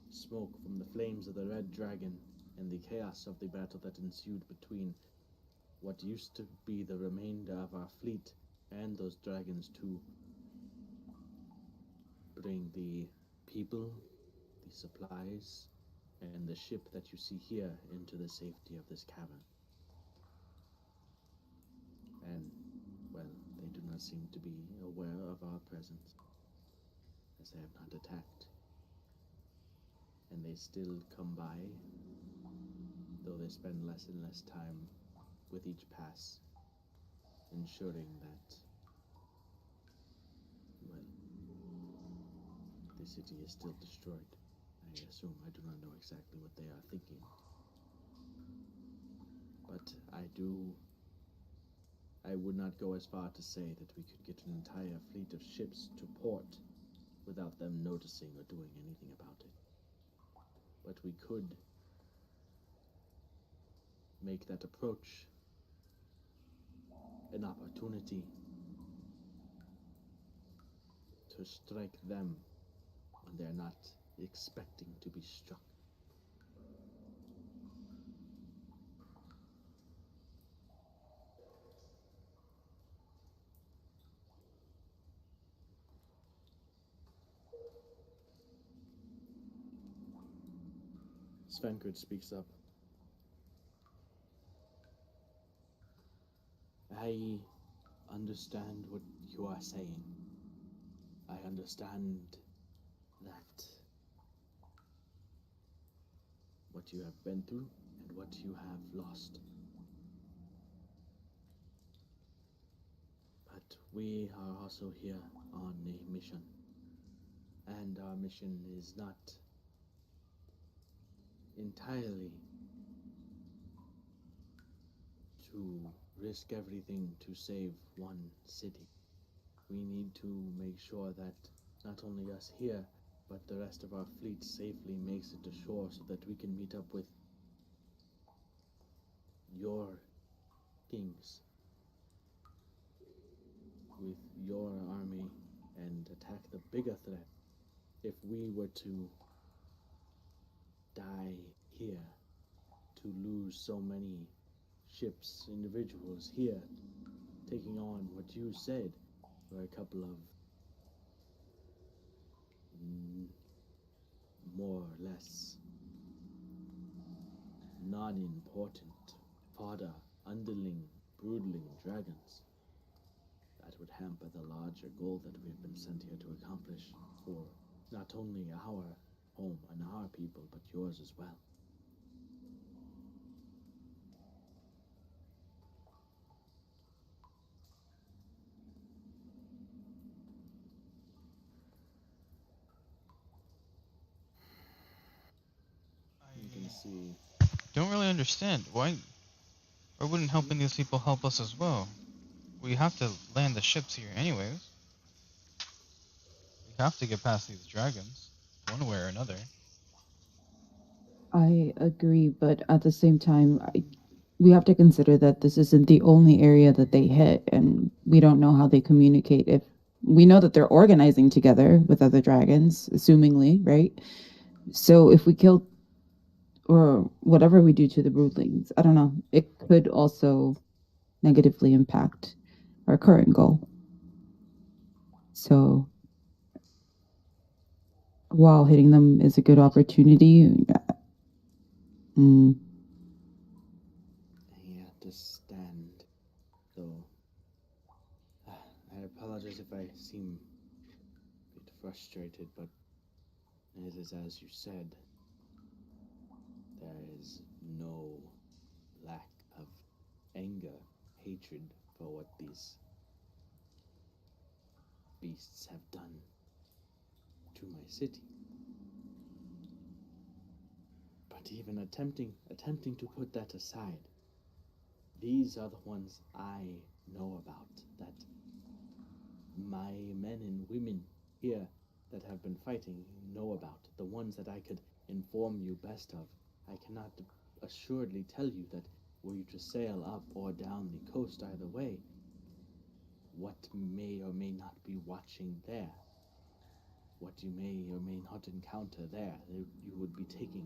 smoke from the flames of the Red Dragon and the chaos of the battle that ensued between what used to be the remainder of our fleet and those dragons to bring the people, the supplies, and the ship that you see here into the safety of this cavern. And, well, they do not seem to be aware of our presence, as they have not attacked. And they still come by, though they spend less and less time with each pass, ensuring that, well, the city is still destroyed. I assume. I do not know exactly what they are thinking. But I would not go as far to say that we could get an entire fleet of ships to port without them noticing or doing anything about it. But we could make that approach an opportunity to strike them when they're not expecting to be struck. Svenkert speaks up. I understand what you are saying. I understand that what you have been through and what you have lost. But we are also here on a mission. And our mission is not entirely to risk everything to save one city. We need to make sure that not only us here, but the rest of our fleet safely makes it to shore so that we can meet up with your kings, with your army, and attack the bigger threat. If we were to die here, to lose so many ships, individuals here, taking on what you said were a couple of more or less non-important fodder, underling, broodling dragons, that would hamper the larger goal that we've been sent here to accomplish for not only our home and our people, but yours as well. You can see. Don't really understand. Why wouldn't helping these people help us as well? We have to land the ships here anyways. We have to get past these dragons, one way or another. I agree, but at the same time, we have to consider that this isn't the only area that they hit, and we don't know how they communicate. If we know that they're organizing together with other dragons, assumingly, right? So if we kill or whatever we do to the broodlings, I don't know, it could also negatively impact our current goal. So while hitting them is a good opportunity, I understand, though. I apologize if I seem a bit frustrated, but it is as you said. There is no lack of anger, hatred for what these beasts have done to my city. But even attempting to put that aside, these are the ones I know about, that my men and women here that have been fighting know about, the ones that I could inform you best of. I cannot assuredly tell you that were you to sail up or down the coast either way, what may or may not be watching there, what you may or may not encounter there. You would be taking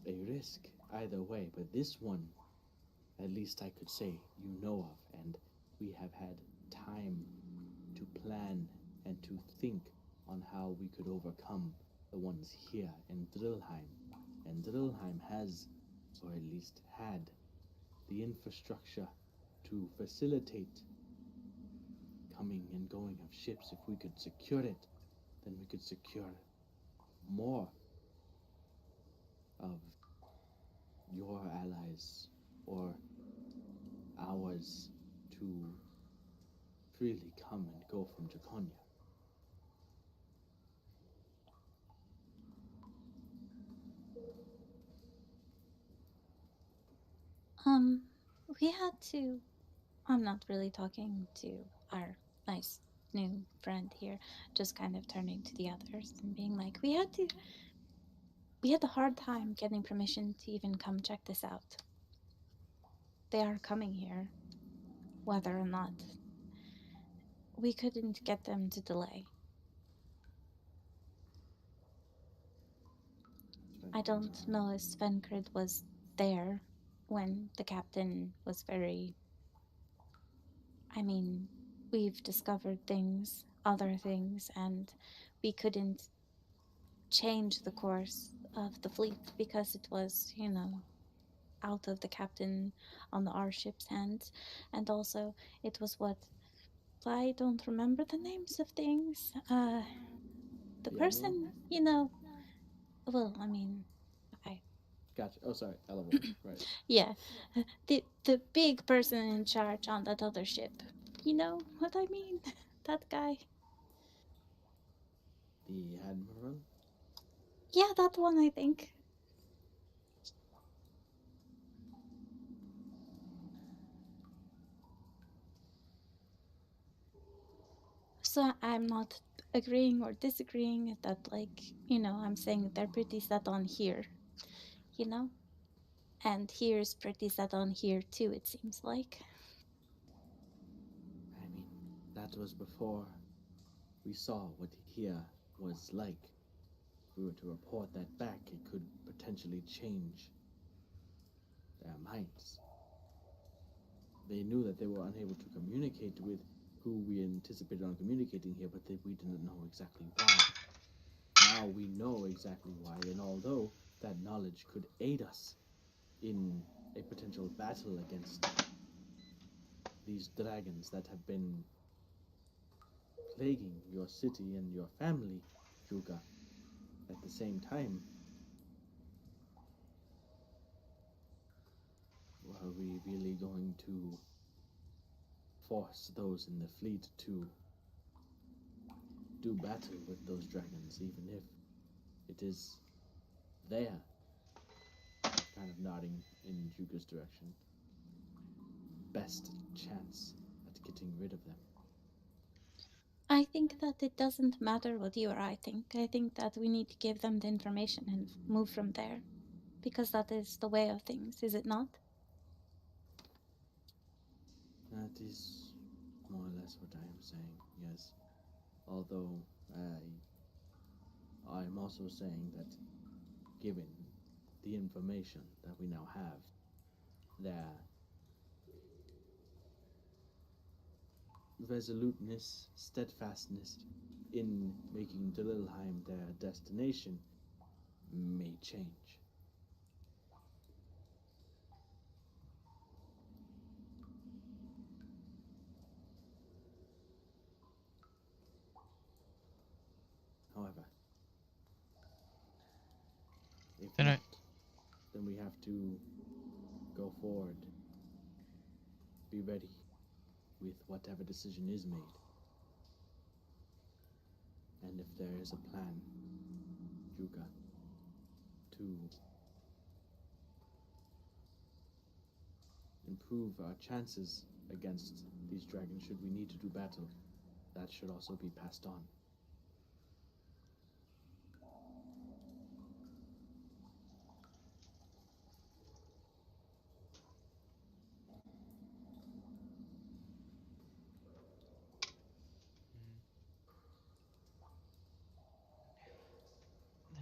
a risk either way, but this one, at least I could say, you know of, and we have had time to plan and to think on how we could overcome the ones here in Drillheim. And Drillheim has, or at least had, the infrastructure to facilitate coming and going of ships. If we could secure it, then we could secure more of your allies or ours to freely come and go from Draconia. We had to. I'm not really talking to our nice new friend here, just kind of turning to the others and being like, we had a hard time getting permission to even come check this out. They are coming here, whether or not. We couldn't get them to delay. I don't know if Svenkrid was there when the captain was very. I mean, we've discovered things, other things, and we couldn't change the course of the fleet because it was, out of the captain on our ship's hands, and also it was what I don't remember the names of things. The The admiral. person, well, I mean, I Gotcha. Oh, sorry, Elevor. Right. yeah, the big person in charge on that other ship. You know what I mean? That guy. The admiral. Yeah, that one, I think. So I'm not agreeing or disagreeing that, like, I'm saying they're pretty set on here, you know? And here's pretty set on here too, it seems like. I mean, that was before we saw what here was like. If we were to report that back, it could potentially change their minds. They knew that they were unable to communicate with who we anticipated on communicating here, but we didn't know exactly why. Now we know exactly why, and although that knowledge could aid us in a potential battle against these dragons that have been plaguing your city and your family, Juga, at the same time, are we really going to force those in the fleet to do battle with those dragons, even if it is their, kind of nodding in Juga's direction, best chance at getting rid of them? I think that it doesn't matter what you or I think. I think that we need to give them the information and move from there. Because that is the way of things, is it not? That is more or less what I am saying, yes. Although I'm also saying that given the information that we now have, their resoluteness, steadfastness in making Delilheim their destination may change. However, if Then not, then we have to go forward, be ready with whatever decision is made. And if there is a plan, Yuga, to improve our chances against these dragons should we need to do battle, that should also be passed on.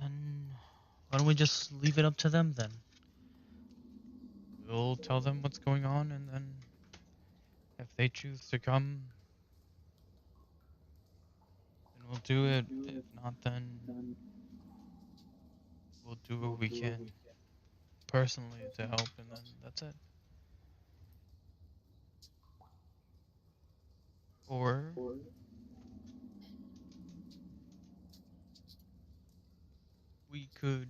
then why don't we just leave it up to them then? We'll tell them what's going on, and then if they choose to come, then we'll do it. If not, then we'll do what we can personally to help, and then that's it. Or we could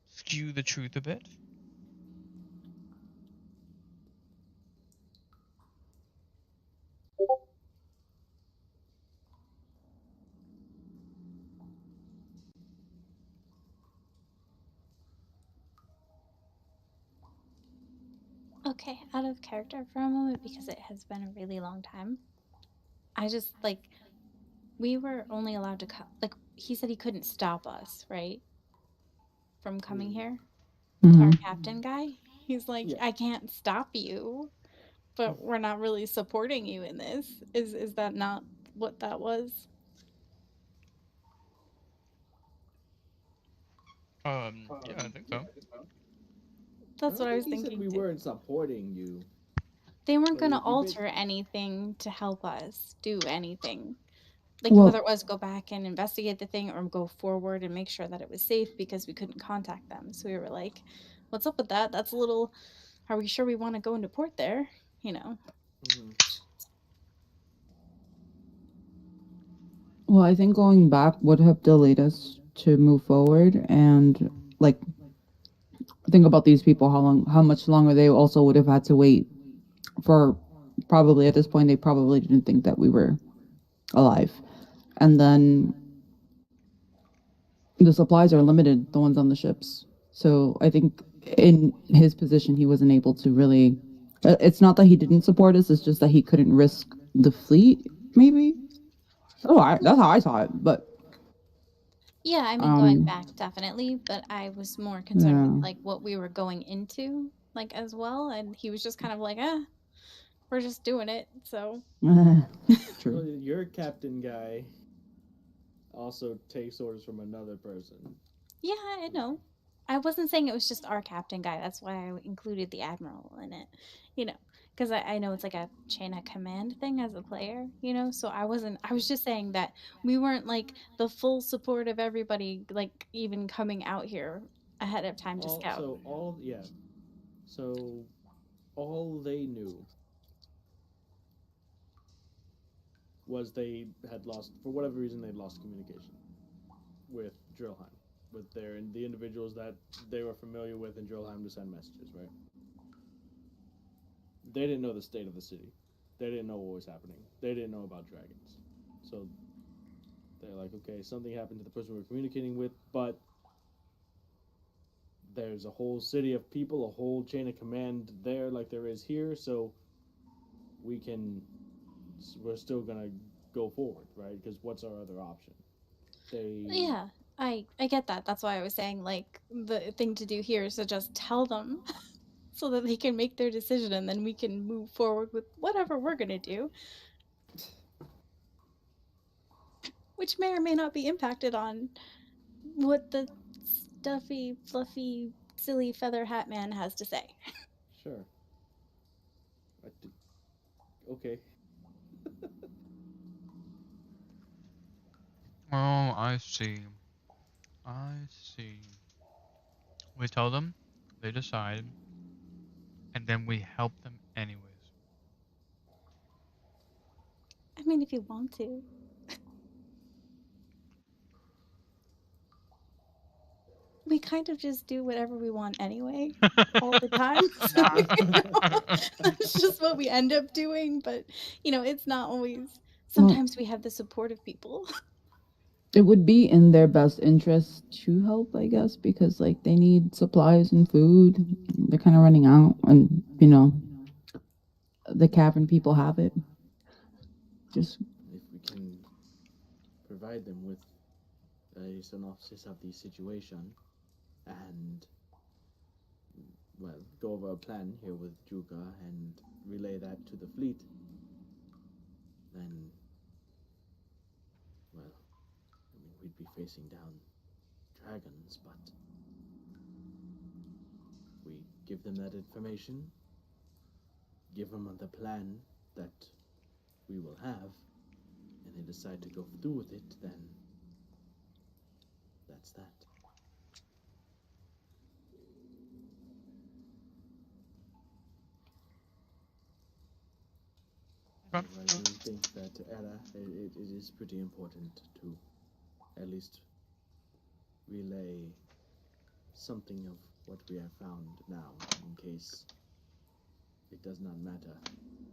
skew the truth a bit. Okay, out of character for a moment because it has been a really long time. I just, like, we were only allowed to come, like, he said he couldn't stop us, right? From coming here? Our captain guy? He's like, Yeah. I can't stop you, but we're not really supporting you in this. Is that not what that was? Yeah, I think so. I That's don't what I think was he said thinking we too. weren't supporting you. They weren't But going to he alter anything to help us do anything. Like, Well- whether it was go back and investigate the thing or go forward and make sure that it was safe because we couldn't contact them. So we were like, what's up with that? That's a little, are we sure we want to go into port there? You know? Mhm. Well, I think going back would have delayed us to move forward, and like think about these people, how much longer they also would have had to wait for. Probably at this point they probably didn't think that we were alive, and then the supplies are limited, the ones on the ships. So I think in his position he wasn't able to really, it's not that he didn't support us, it's just that he couldn't risk the fleet, maybe. That's how I saw it, but Yeah, I mean, going back, definitely. But I was more concerned with, yeah. like, what we were going into, like, as well. And he was just kind of like, we're just doing it. So, Well, True. your captain guy also takes orders from another person. yeah, I know. I wasn't saying it was just our captain guy. That's why I included the admiral in it, you know, because I know it's like a chain of command thing as a player, you know. So I was just saying that we weren't like the full support of everybody, like even coming out here ahead of time to scout. So all they knew was they had lost, for whatever reason, they'd lost communication with Drillheim, with the individuals that they were familiar with in Drillheim to send messages, right? They didn't know the state of the city. They didn't know what was happening. They didn't know about dragons. So they're like, okay, something happened to the person we were communicating with, but there's a whole city of people, a whole chain of command there like there is here, so we're still gonna go forward, right? Because what's our other option? Yeah, I get that. That's why I was saying, like, the thing to do here is to just tell them so that they can make their decision and then we can move forward with whatever we're going to do, which may or may not be impacted on what the stuffy, fluffy, silly feather hat man has to say. Sure. Okay. Oh, I see. I see. We tell them, they decide, and then we help them anyways. I mean, if you want to. We kind of just do whatever we want anyway, all the time. So, that's just what we end up doing. But, it's not always. Sometimes we have the support of people. It would be in their best interest to help, I guess, because like they need supplies and food. They're kind of running out, and the cavern people have it. Just if we can provide them with a synopsis of the situation and, well, go over a plan here with Juga and relay that to the fleet, then, well, I mean, we'd be facing down dragons, but we give them that information, give them the plan that we will have, and they decide to go through with it, then that's that. I do think that, Ella, it is pretty important to at least relay something of what we have found now, in case it does not matter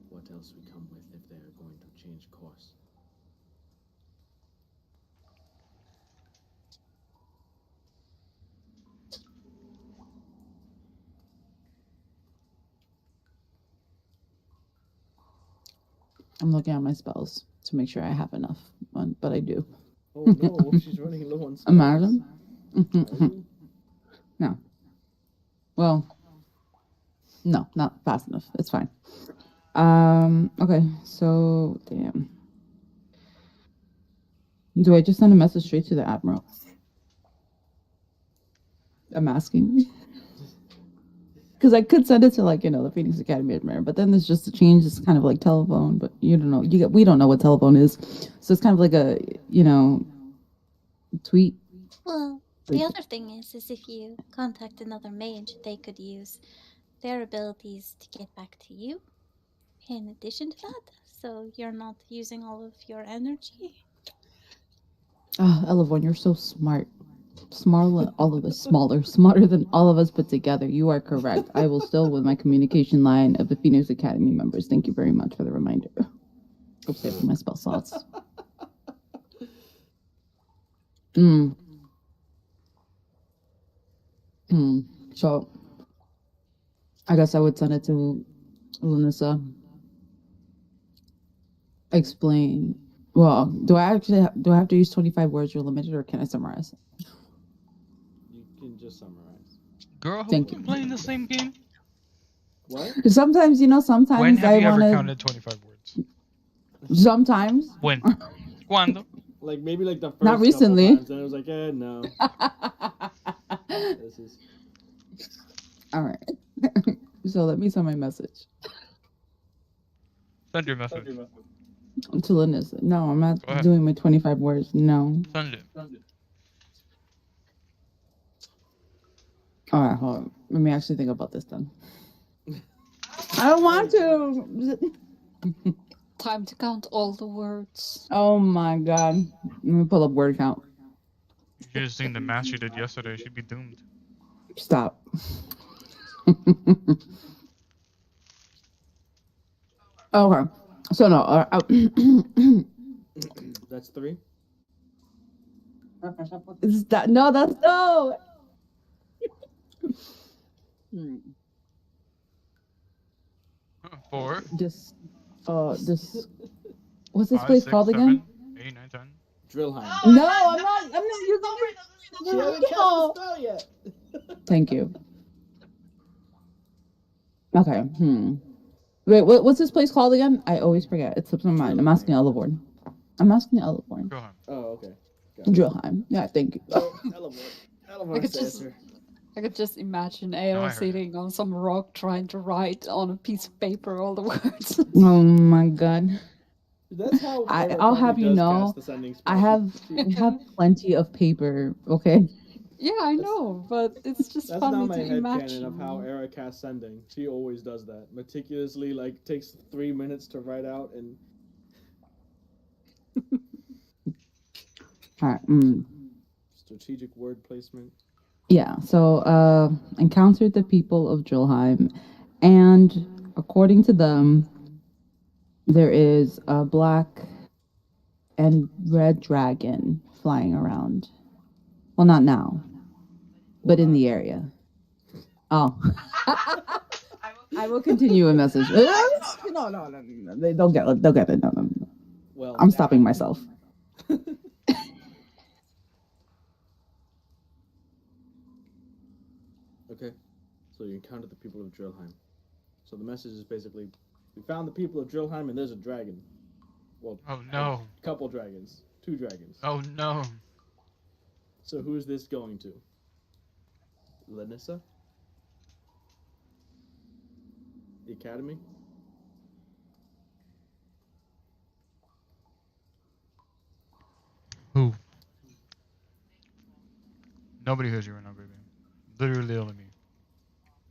what else we come with if they are going to change course. I'm looking at my spells to make sure I have enough, but I do. Oh no, she's running low on spells. Imagine. Are you? No. Well, no, not fast enough. It's fine. Okay, so damn. Do I just send a message straight to the admiral? I'm asking. because I could send it to like the Phoenix Academy admirer, but then there's just a change. It's kind of like telephone, but you don't know. We don't know what telephone is, so it's kind of like a tweet. Well, the other thing is if you contact another mage, they could use their abilities to get back to you. In addition to that, so you're not using all of your energy. Oh, Elevon, you're so smart. Smarter than all of us, smarter than all of us put together. You are correct. I will still with my communication line of the Phoenix Academy members. Thank you very much for the reminder. Hope save for my spell slots. So, I guess I would send it to Lanissa. Explain. Well, do I have to use 25 words? You're limited, or can I summarize? You can just summarize. Girl, have Thank we you. been playing the same game? What? Sometimes, sometimes When have I you want ever to. counted 25 words? Sometimes. When? Cuando? Like maybe like the first Not recently. couple times, and I was like, no. This is All right. So let me send my message Send your message. to Lanissa. No, I'm not Go ahead. doing my 25 words. No. Send it. All right, hold on. Let me actually think about this then. I don't want to. Time to count all the words. Oh my god. Let me pull up word count. You should have seen the math she did yesterday. She'd be doomed. Stop. Okay. So no. that's 3. Is that no? That's no. 4. Just. What's this 5, place 6, called 7, again? 8, 9, 10. Drillheim. No, I'm not using She hasn't cast the spell yet. Thank you. Okay. Wait, what's this place called again? I always forget. It slips my mind. I'm asking Elevorn. Go on. Oh, okay. Drillheim. Yeah, thank you. Oh, I Elevorn could says just- her. I could just imagine I Aero heard sitting on some rock trying to write on a piece of paper all the words. Oh my god. That's how Era I'll have probably you does know, cast the sending spell. I have plenty of paper. Okay. Yeah, I know, but it's just That's funny not my to headcanon imagine. of how Era casts sending. She always does that. Meticulously, like, takes 3 minutes to write out and... All right. Strategic word placement. Yeah. So, encountered the people of Drillheim, and according to them, there is a black and red dragon flying around. Well, not now, but in the area. Oh. I will continue a message. No. They'll get it. No. Well, I'm stopping myself. Okay. So you encountered the people of Drillheim. So the message is basically, we found the people of Drillheim and there's a dragon. Well, Oh no. a couple dragons. 2 dragons. Oh no. So who's this going to? Lanissa? The Academy? Who? Nobody hears you right now, baby. Literally only me.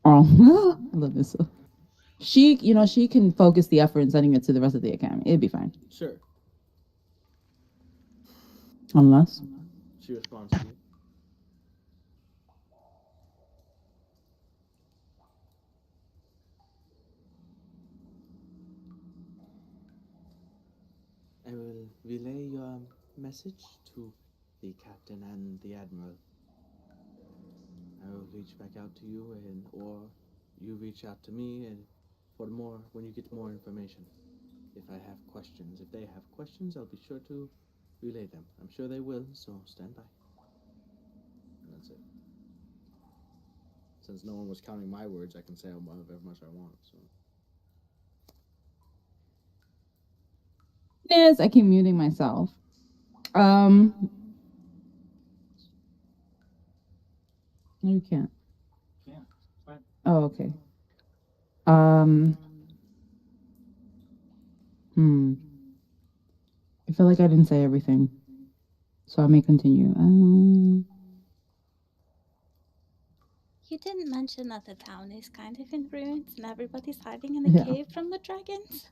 Oh, Lanissa. She can focus the effort in sending it to the rest of the academy. It'd be fine. Sure. Unless. She responds to you. I will relay your message to the captain and the admiral. I will reach back out to you, or you reach out to me, and when you get more information. If I have questions, if they have questions, I'll be sure to relay them. I'm sure they will, so stand by. And that's it. Since no one was counting my words, I can say however much I want. So. Yes, I keep muting myself. No, you can't. Oh, okay. Um. I feel like I didn't say everything, so I may continue. You didn't mention that the town is kind of in ruins and everybody's hiding in a Yeah, cave from the dragons.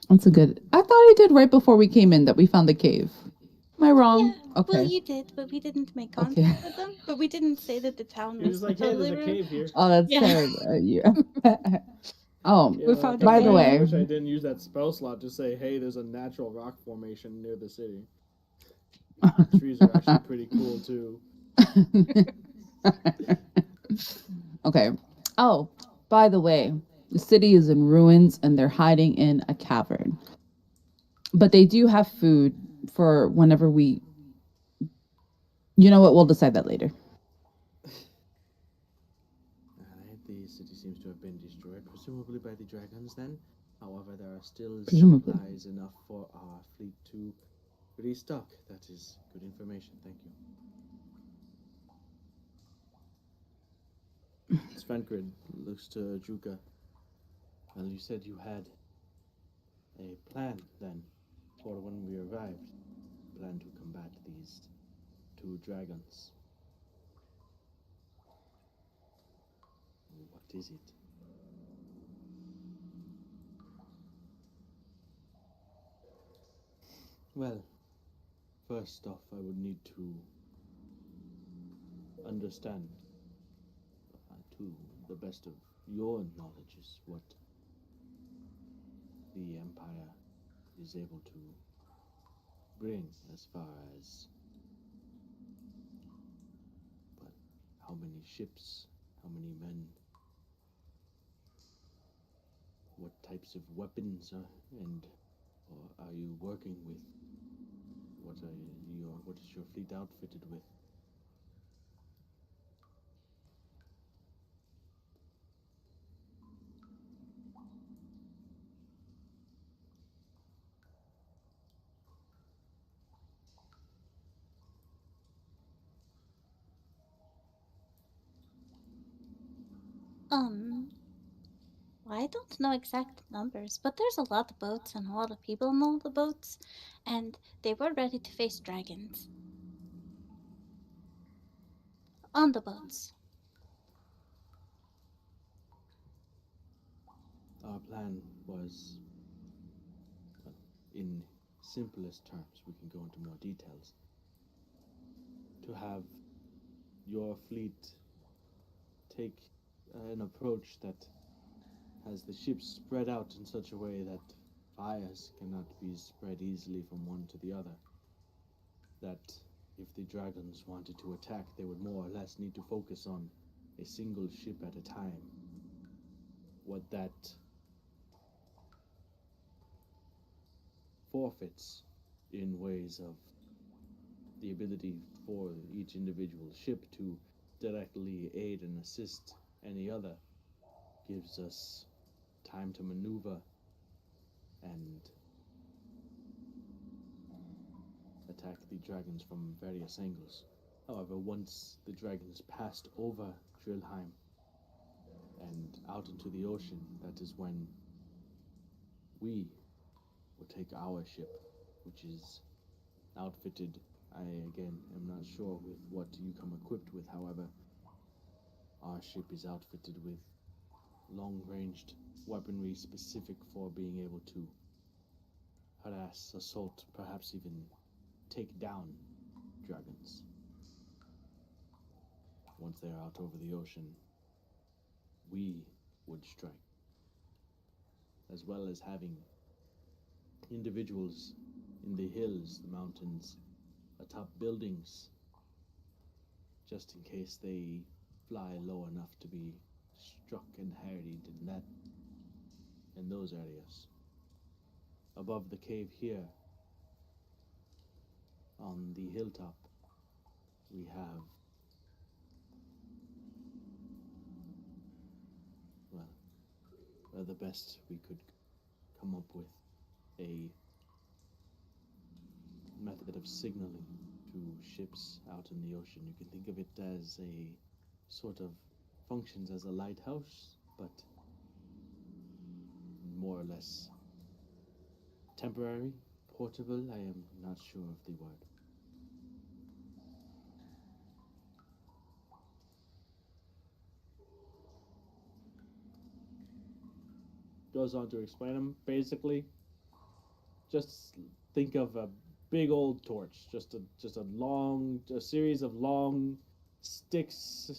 that's a good. I thought I did right before we came in that we found the cave. Am I wrong? Yeah, well, Okay. you did, but we didn't make Okay. contact with them. But we didn't say that the town He was was like, "Hey, there's totally a ruined. cave here." Oh, that's Yeah. fair. Yeah. Oh, We found a by the cave. I way, wish I didn't use that spell slot to say, "Hey, there's a natural rock formation near the city." The trees are actually pretty cool too. okay. Oh, by the way, the city is in ruins and they're hiding in a cavern. But they do have food for whenever we. You know what? We'll decide that later. Alright, the city seems to have been destroyed, presumably by the dragons then. However, there are still Presumably. supplies enough for our fleet to restock. That is good information, thank you. Svenkrid looks to Juka. Well, you said you had a plan then for when we arrived. Plan to combat these two dragons. What is it? Well, first off, I would need to understand, to the best of your knowledge, is what the Empire is able to bring as far as, but how many ships, how many men, what types of weapons are you working with? What is your fleet outfitted with? I don't know exact numbers, but there's a lot of boats and a lot of people on all the boats, and they were ready to face dragons. On the boats. Our plan was, well, in simplest terms, we can go into more details, to have your fleet take an approach that has the ships spread out in such a way that fires cannot be spread easily from one to the other. That if the dragons wanted to attack, they would more or less need to focus on a single ship at a time. What that forfeits in ways of the ability for each individual ship to directly aid and assist any other gives us time to maneuver and attack the dragons from various angles. However, once the dragons passed over Drillheim and out into the ocean, that is when we will take our ship, which is outfitted. I again am not sure with what you come equipped with, however, our ship is outfitted with long-ranged weaponry specific for being able to harass, assault, perhaps even take down dragons. Once they are out over the ocean, we would strike, as well as having individuals in the hills, the mountains, atop buildings, just in case they fly low enough to be struck and harried in those areas. Above the cave here, on the hilltop, we have, well, the best we could come up with, a method of signaling to ships out in the ocean. You can think of it as a sort of functions as a lighthouse, but more or less temporary, portable. I am not sure of the word. Goes on to explain them. Basically, just think of a big old torch, just a series of long sticks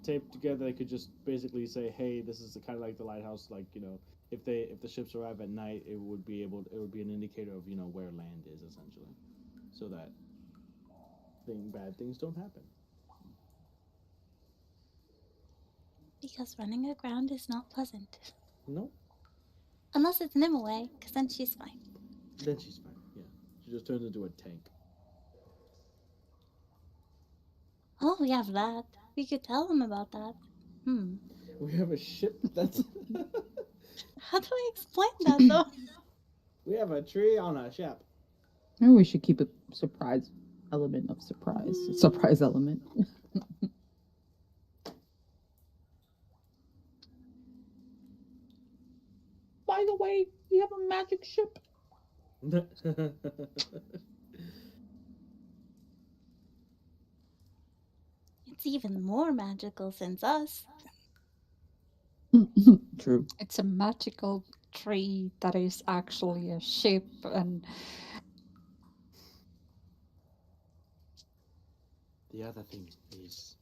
taped together. They could just basically say, "Hey, this is kind of like the lighthouse. Like, if the ships arrive at night, it would be an indicator of where land is, essentially, so that bad things don't happen." Because running aground is not pleasant. No, Unless it's Nimue, because then she's fine. then she's fine. Yeah, she just turns into a tank. Oh, we have that. We could tell them about that. We have a ship that's. How do I explain that though? We have a tree on a ship. Maybe we should keep a surprise element of surprise. Surprise element. By the way, we have a magic ship. It's even more magical since us. True. It's a magical tree that is actually a ship, and The other thing is,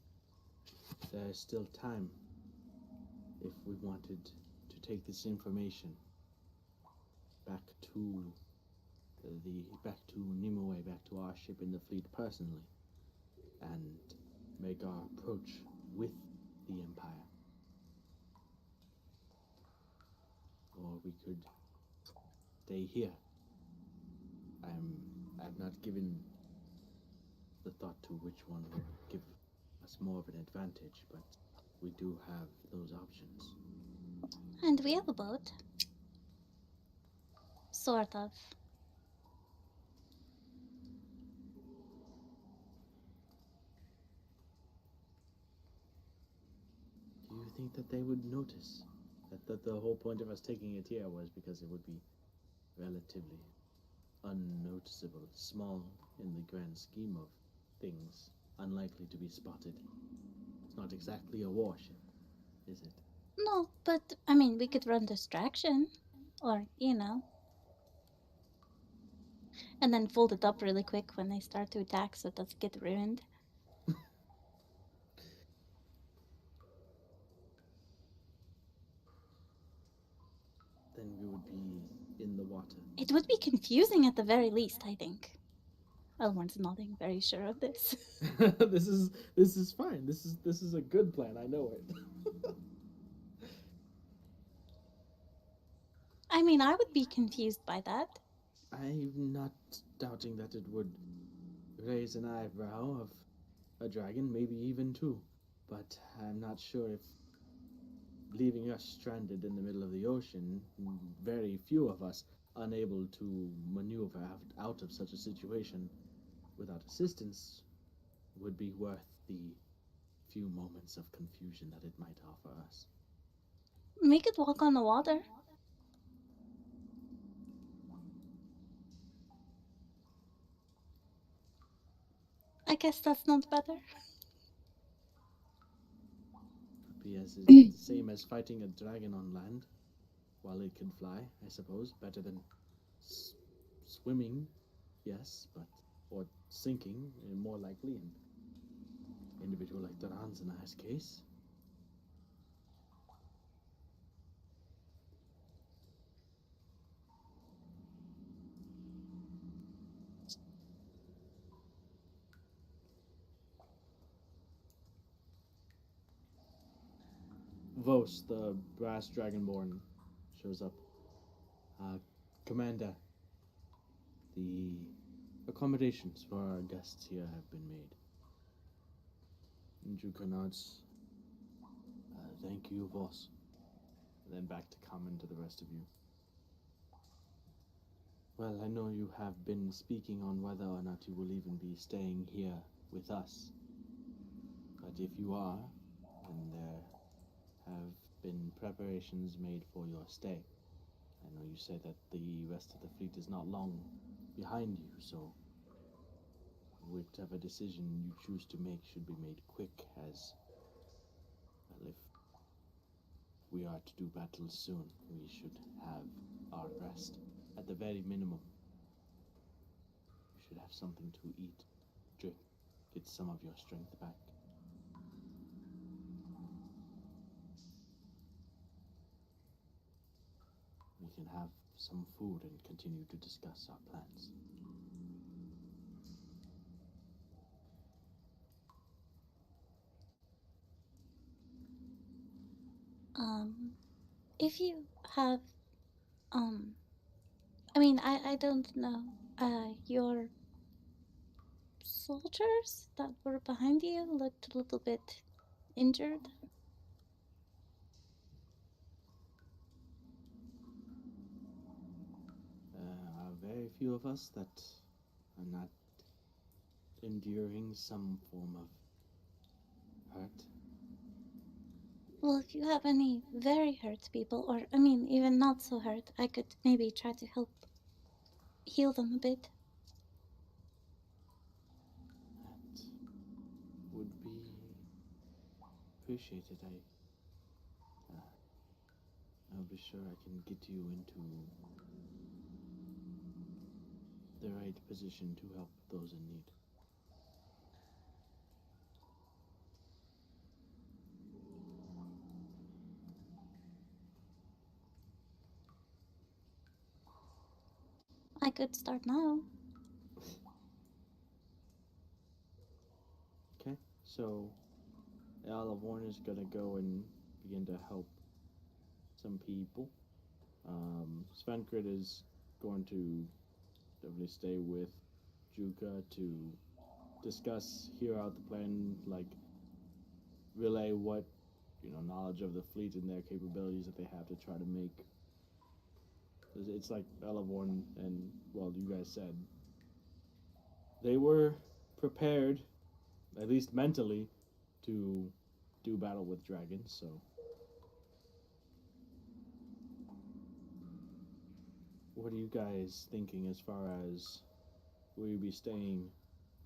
there's still time if we wanted to take this information back to Nimue, back to our ship in the fleet personally, and make our approach with the Empire. Or we could stay here. I've not given the thought to which one would give us more of an advantage, but we do have those options. And we have a boat. Sort of. Do you think that they would notice that the whole point of us taking it here was because it would be relatively unnoticeable, small in the grand scheme of things, unlikely to be spotted? It's not exactly a warship, is it? No, but I mean, we could run distraction. Or, and then fold it up really quick when they start to attack so it doesn't get ruined. Then we would be in the water. It would be confusing at the very least, I think. Elmorn's nodding, very sure of this. This is fine. This is a good plan. I know it. I mean, I would be confused by that. I'm not doubting that it would raise an eyebrow of a dragon, maybe even two. But I'm not sure if leaving us stranded in the middle of the ocean, very few of us unable to maneuver out of such a situation without assistance, would be worth the few moments of confusion that it might offer us. We could walk on the water. I guess that's not better. Would be the same as fighting a dragon on land, while it can fly, I suppose. Better than swimming, yes, or sinking, more likely in an individual like Duran's in his case. Vos, the brass dragonborn, shows up. Commander, the accommodations for our guests here have been made. Juka nods. Thank you, Vos. And then back to Common to the rest of you. Well, I know you have been speaking on whether or not you will even be staying here with us. But if you are, and there have been preparations made for your stay. I know you said that the rest of the fleet is not long behind you, so whichever decision you choose to make should be made quick, as well, if we are to do battle soon, we should have our rest. At the very minimum, you should have something to eat, drink, get some of your strength back. We can have some food and continue to discuss our plans. If you have, I mean, I don't know, your soldiers that were behind you looked a little bit injured. There are very few of us that are not enduring some form of hurt. Well, if you have any very hurt people, or I mean, even not so hurt, I could maybe try to help heal them a bit. That would be appreciated. I'll be sure I can get you into the right position to help those in need. I could start now. Okay, so Alavorn is gonna go and begin to help some people. Svenkrit is going to definitely stay with Juka to discuss, hear out the plan, like relay what knowledge of the fleet and their capabilities that they have to try to make. It's like Alavorn and, well, you guys said they were prepared, at least mentally, to do battle with dragons. So, what are you guys thinking as far as, will you be staying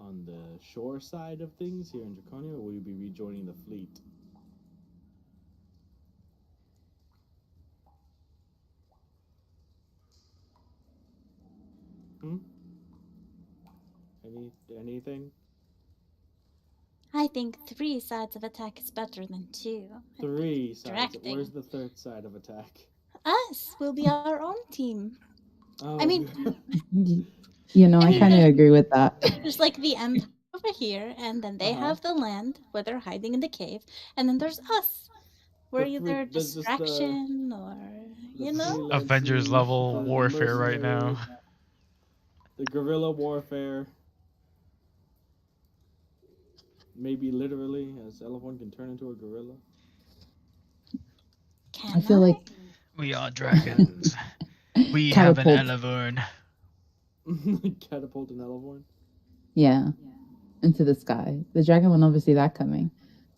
on the shore side of things here in Draconia, or will you be rejoining the fleet? Hmm? Anything? I think 3 sides of attack is better than 2. 3 sides. Distracting. Where's the third side of attack? Us will be our own team. Oh, I mean, I kind of agree with that. there's like the Empire over here, and then they have the land where they're hiding in the cave, and then there's us. We're either distraction or, Avengers level warfare right now. The guerrilla warfare. Maybe literally, as Elevon can turn into a gorilla. Can I feel like we are dragons. We have an Elevern. Catapult an Elevon? Yeah, into the sky. The dragon will never see that coming.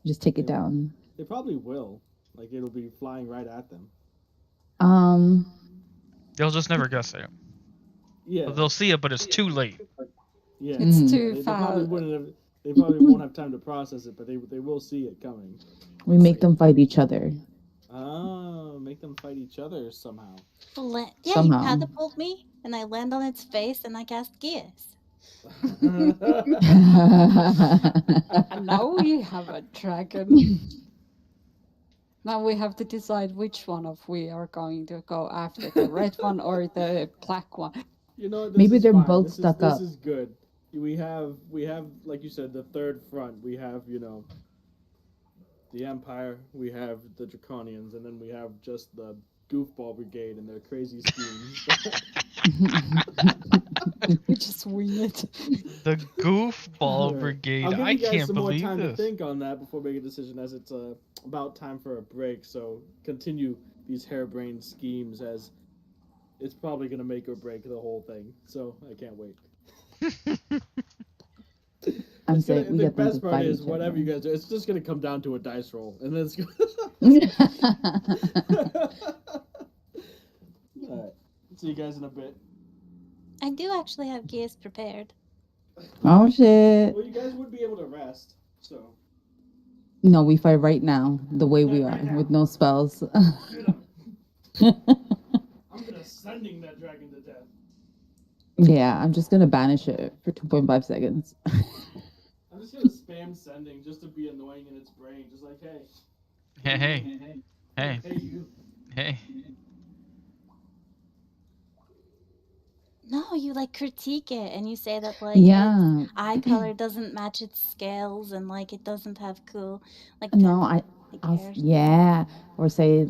Just take it down. They probably will. Like, it'll be flying right at them. They'll just never guess it. Yeah. They'll see it, but it's too late. Yeah. It's too They fast. They probably won't have time to process it, but they will see it coming. We make them fight each other. Oh, make them fight each other somehow. Yeah, Somehow. you catapult me, and I land on its face, and I cast Gears. And now we have a dragon. Now we have to decide which one of we are going to go after, the red one or the black one. Maybe they're both stuck up. This is good. We have, like you said, the third front. We have, the Empire. We have the Draconians, and then we have just the Goofball Brigade and their crazy schemes. We just wing it. The Goofball Brigade. I'll give I you guys can't some believe more time this. to think on that before making a decision, as it's about time for a break. So continue these harebrained schemes, as it's probably going to make or break the whole thing. So I can't wait. I'm It's gonna, saying we the get them to best part fight is each whatever other. you guys do, it's just gonna come down to a dice roll, and then it's gonna. All right. See you guys in a bit. I do actually have gears prepared. Oh shit. Well, you guys would be able to rest, so. No, we fight right now, the way we Right are, now. with no spells. Get him. I'm gonna sending that dragon to death. Yeah, I'm just gonna banish it for 2.5 seconds. I'm just gonna spam sending just to be annoying in its brain, just like, hey. Hey. Hey, you. Hey. No, you like critique it and you say that like Yeah. its eye color doesn't match its scales and like it doesn't have cool like No, like I'll, hairs. yeah, or say,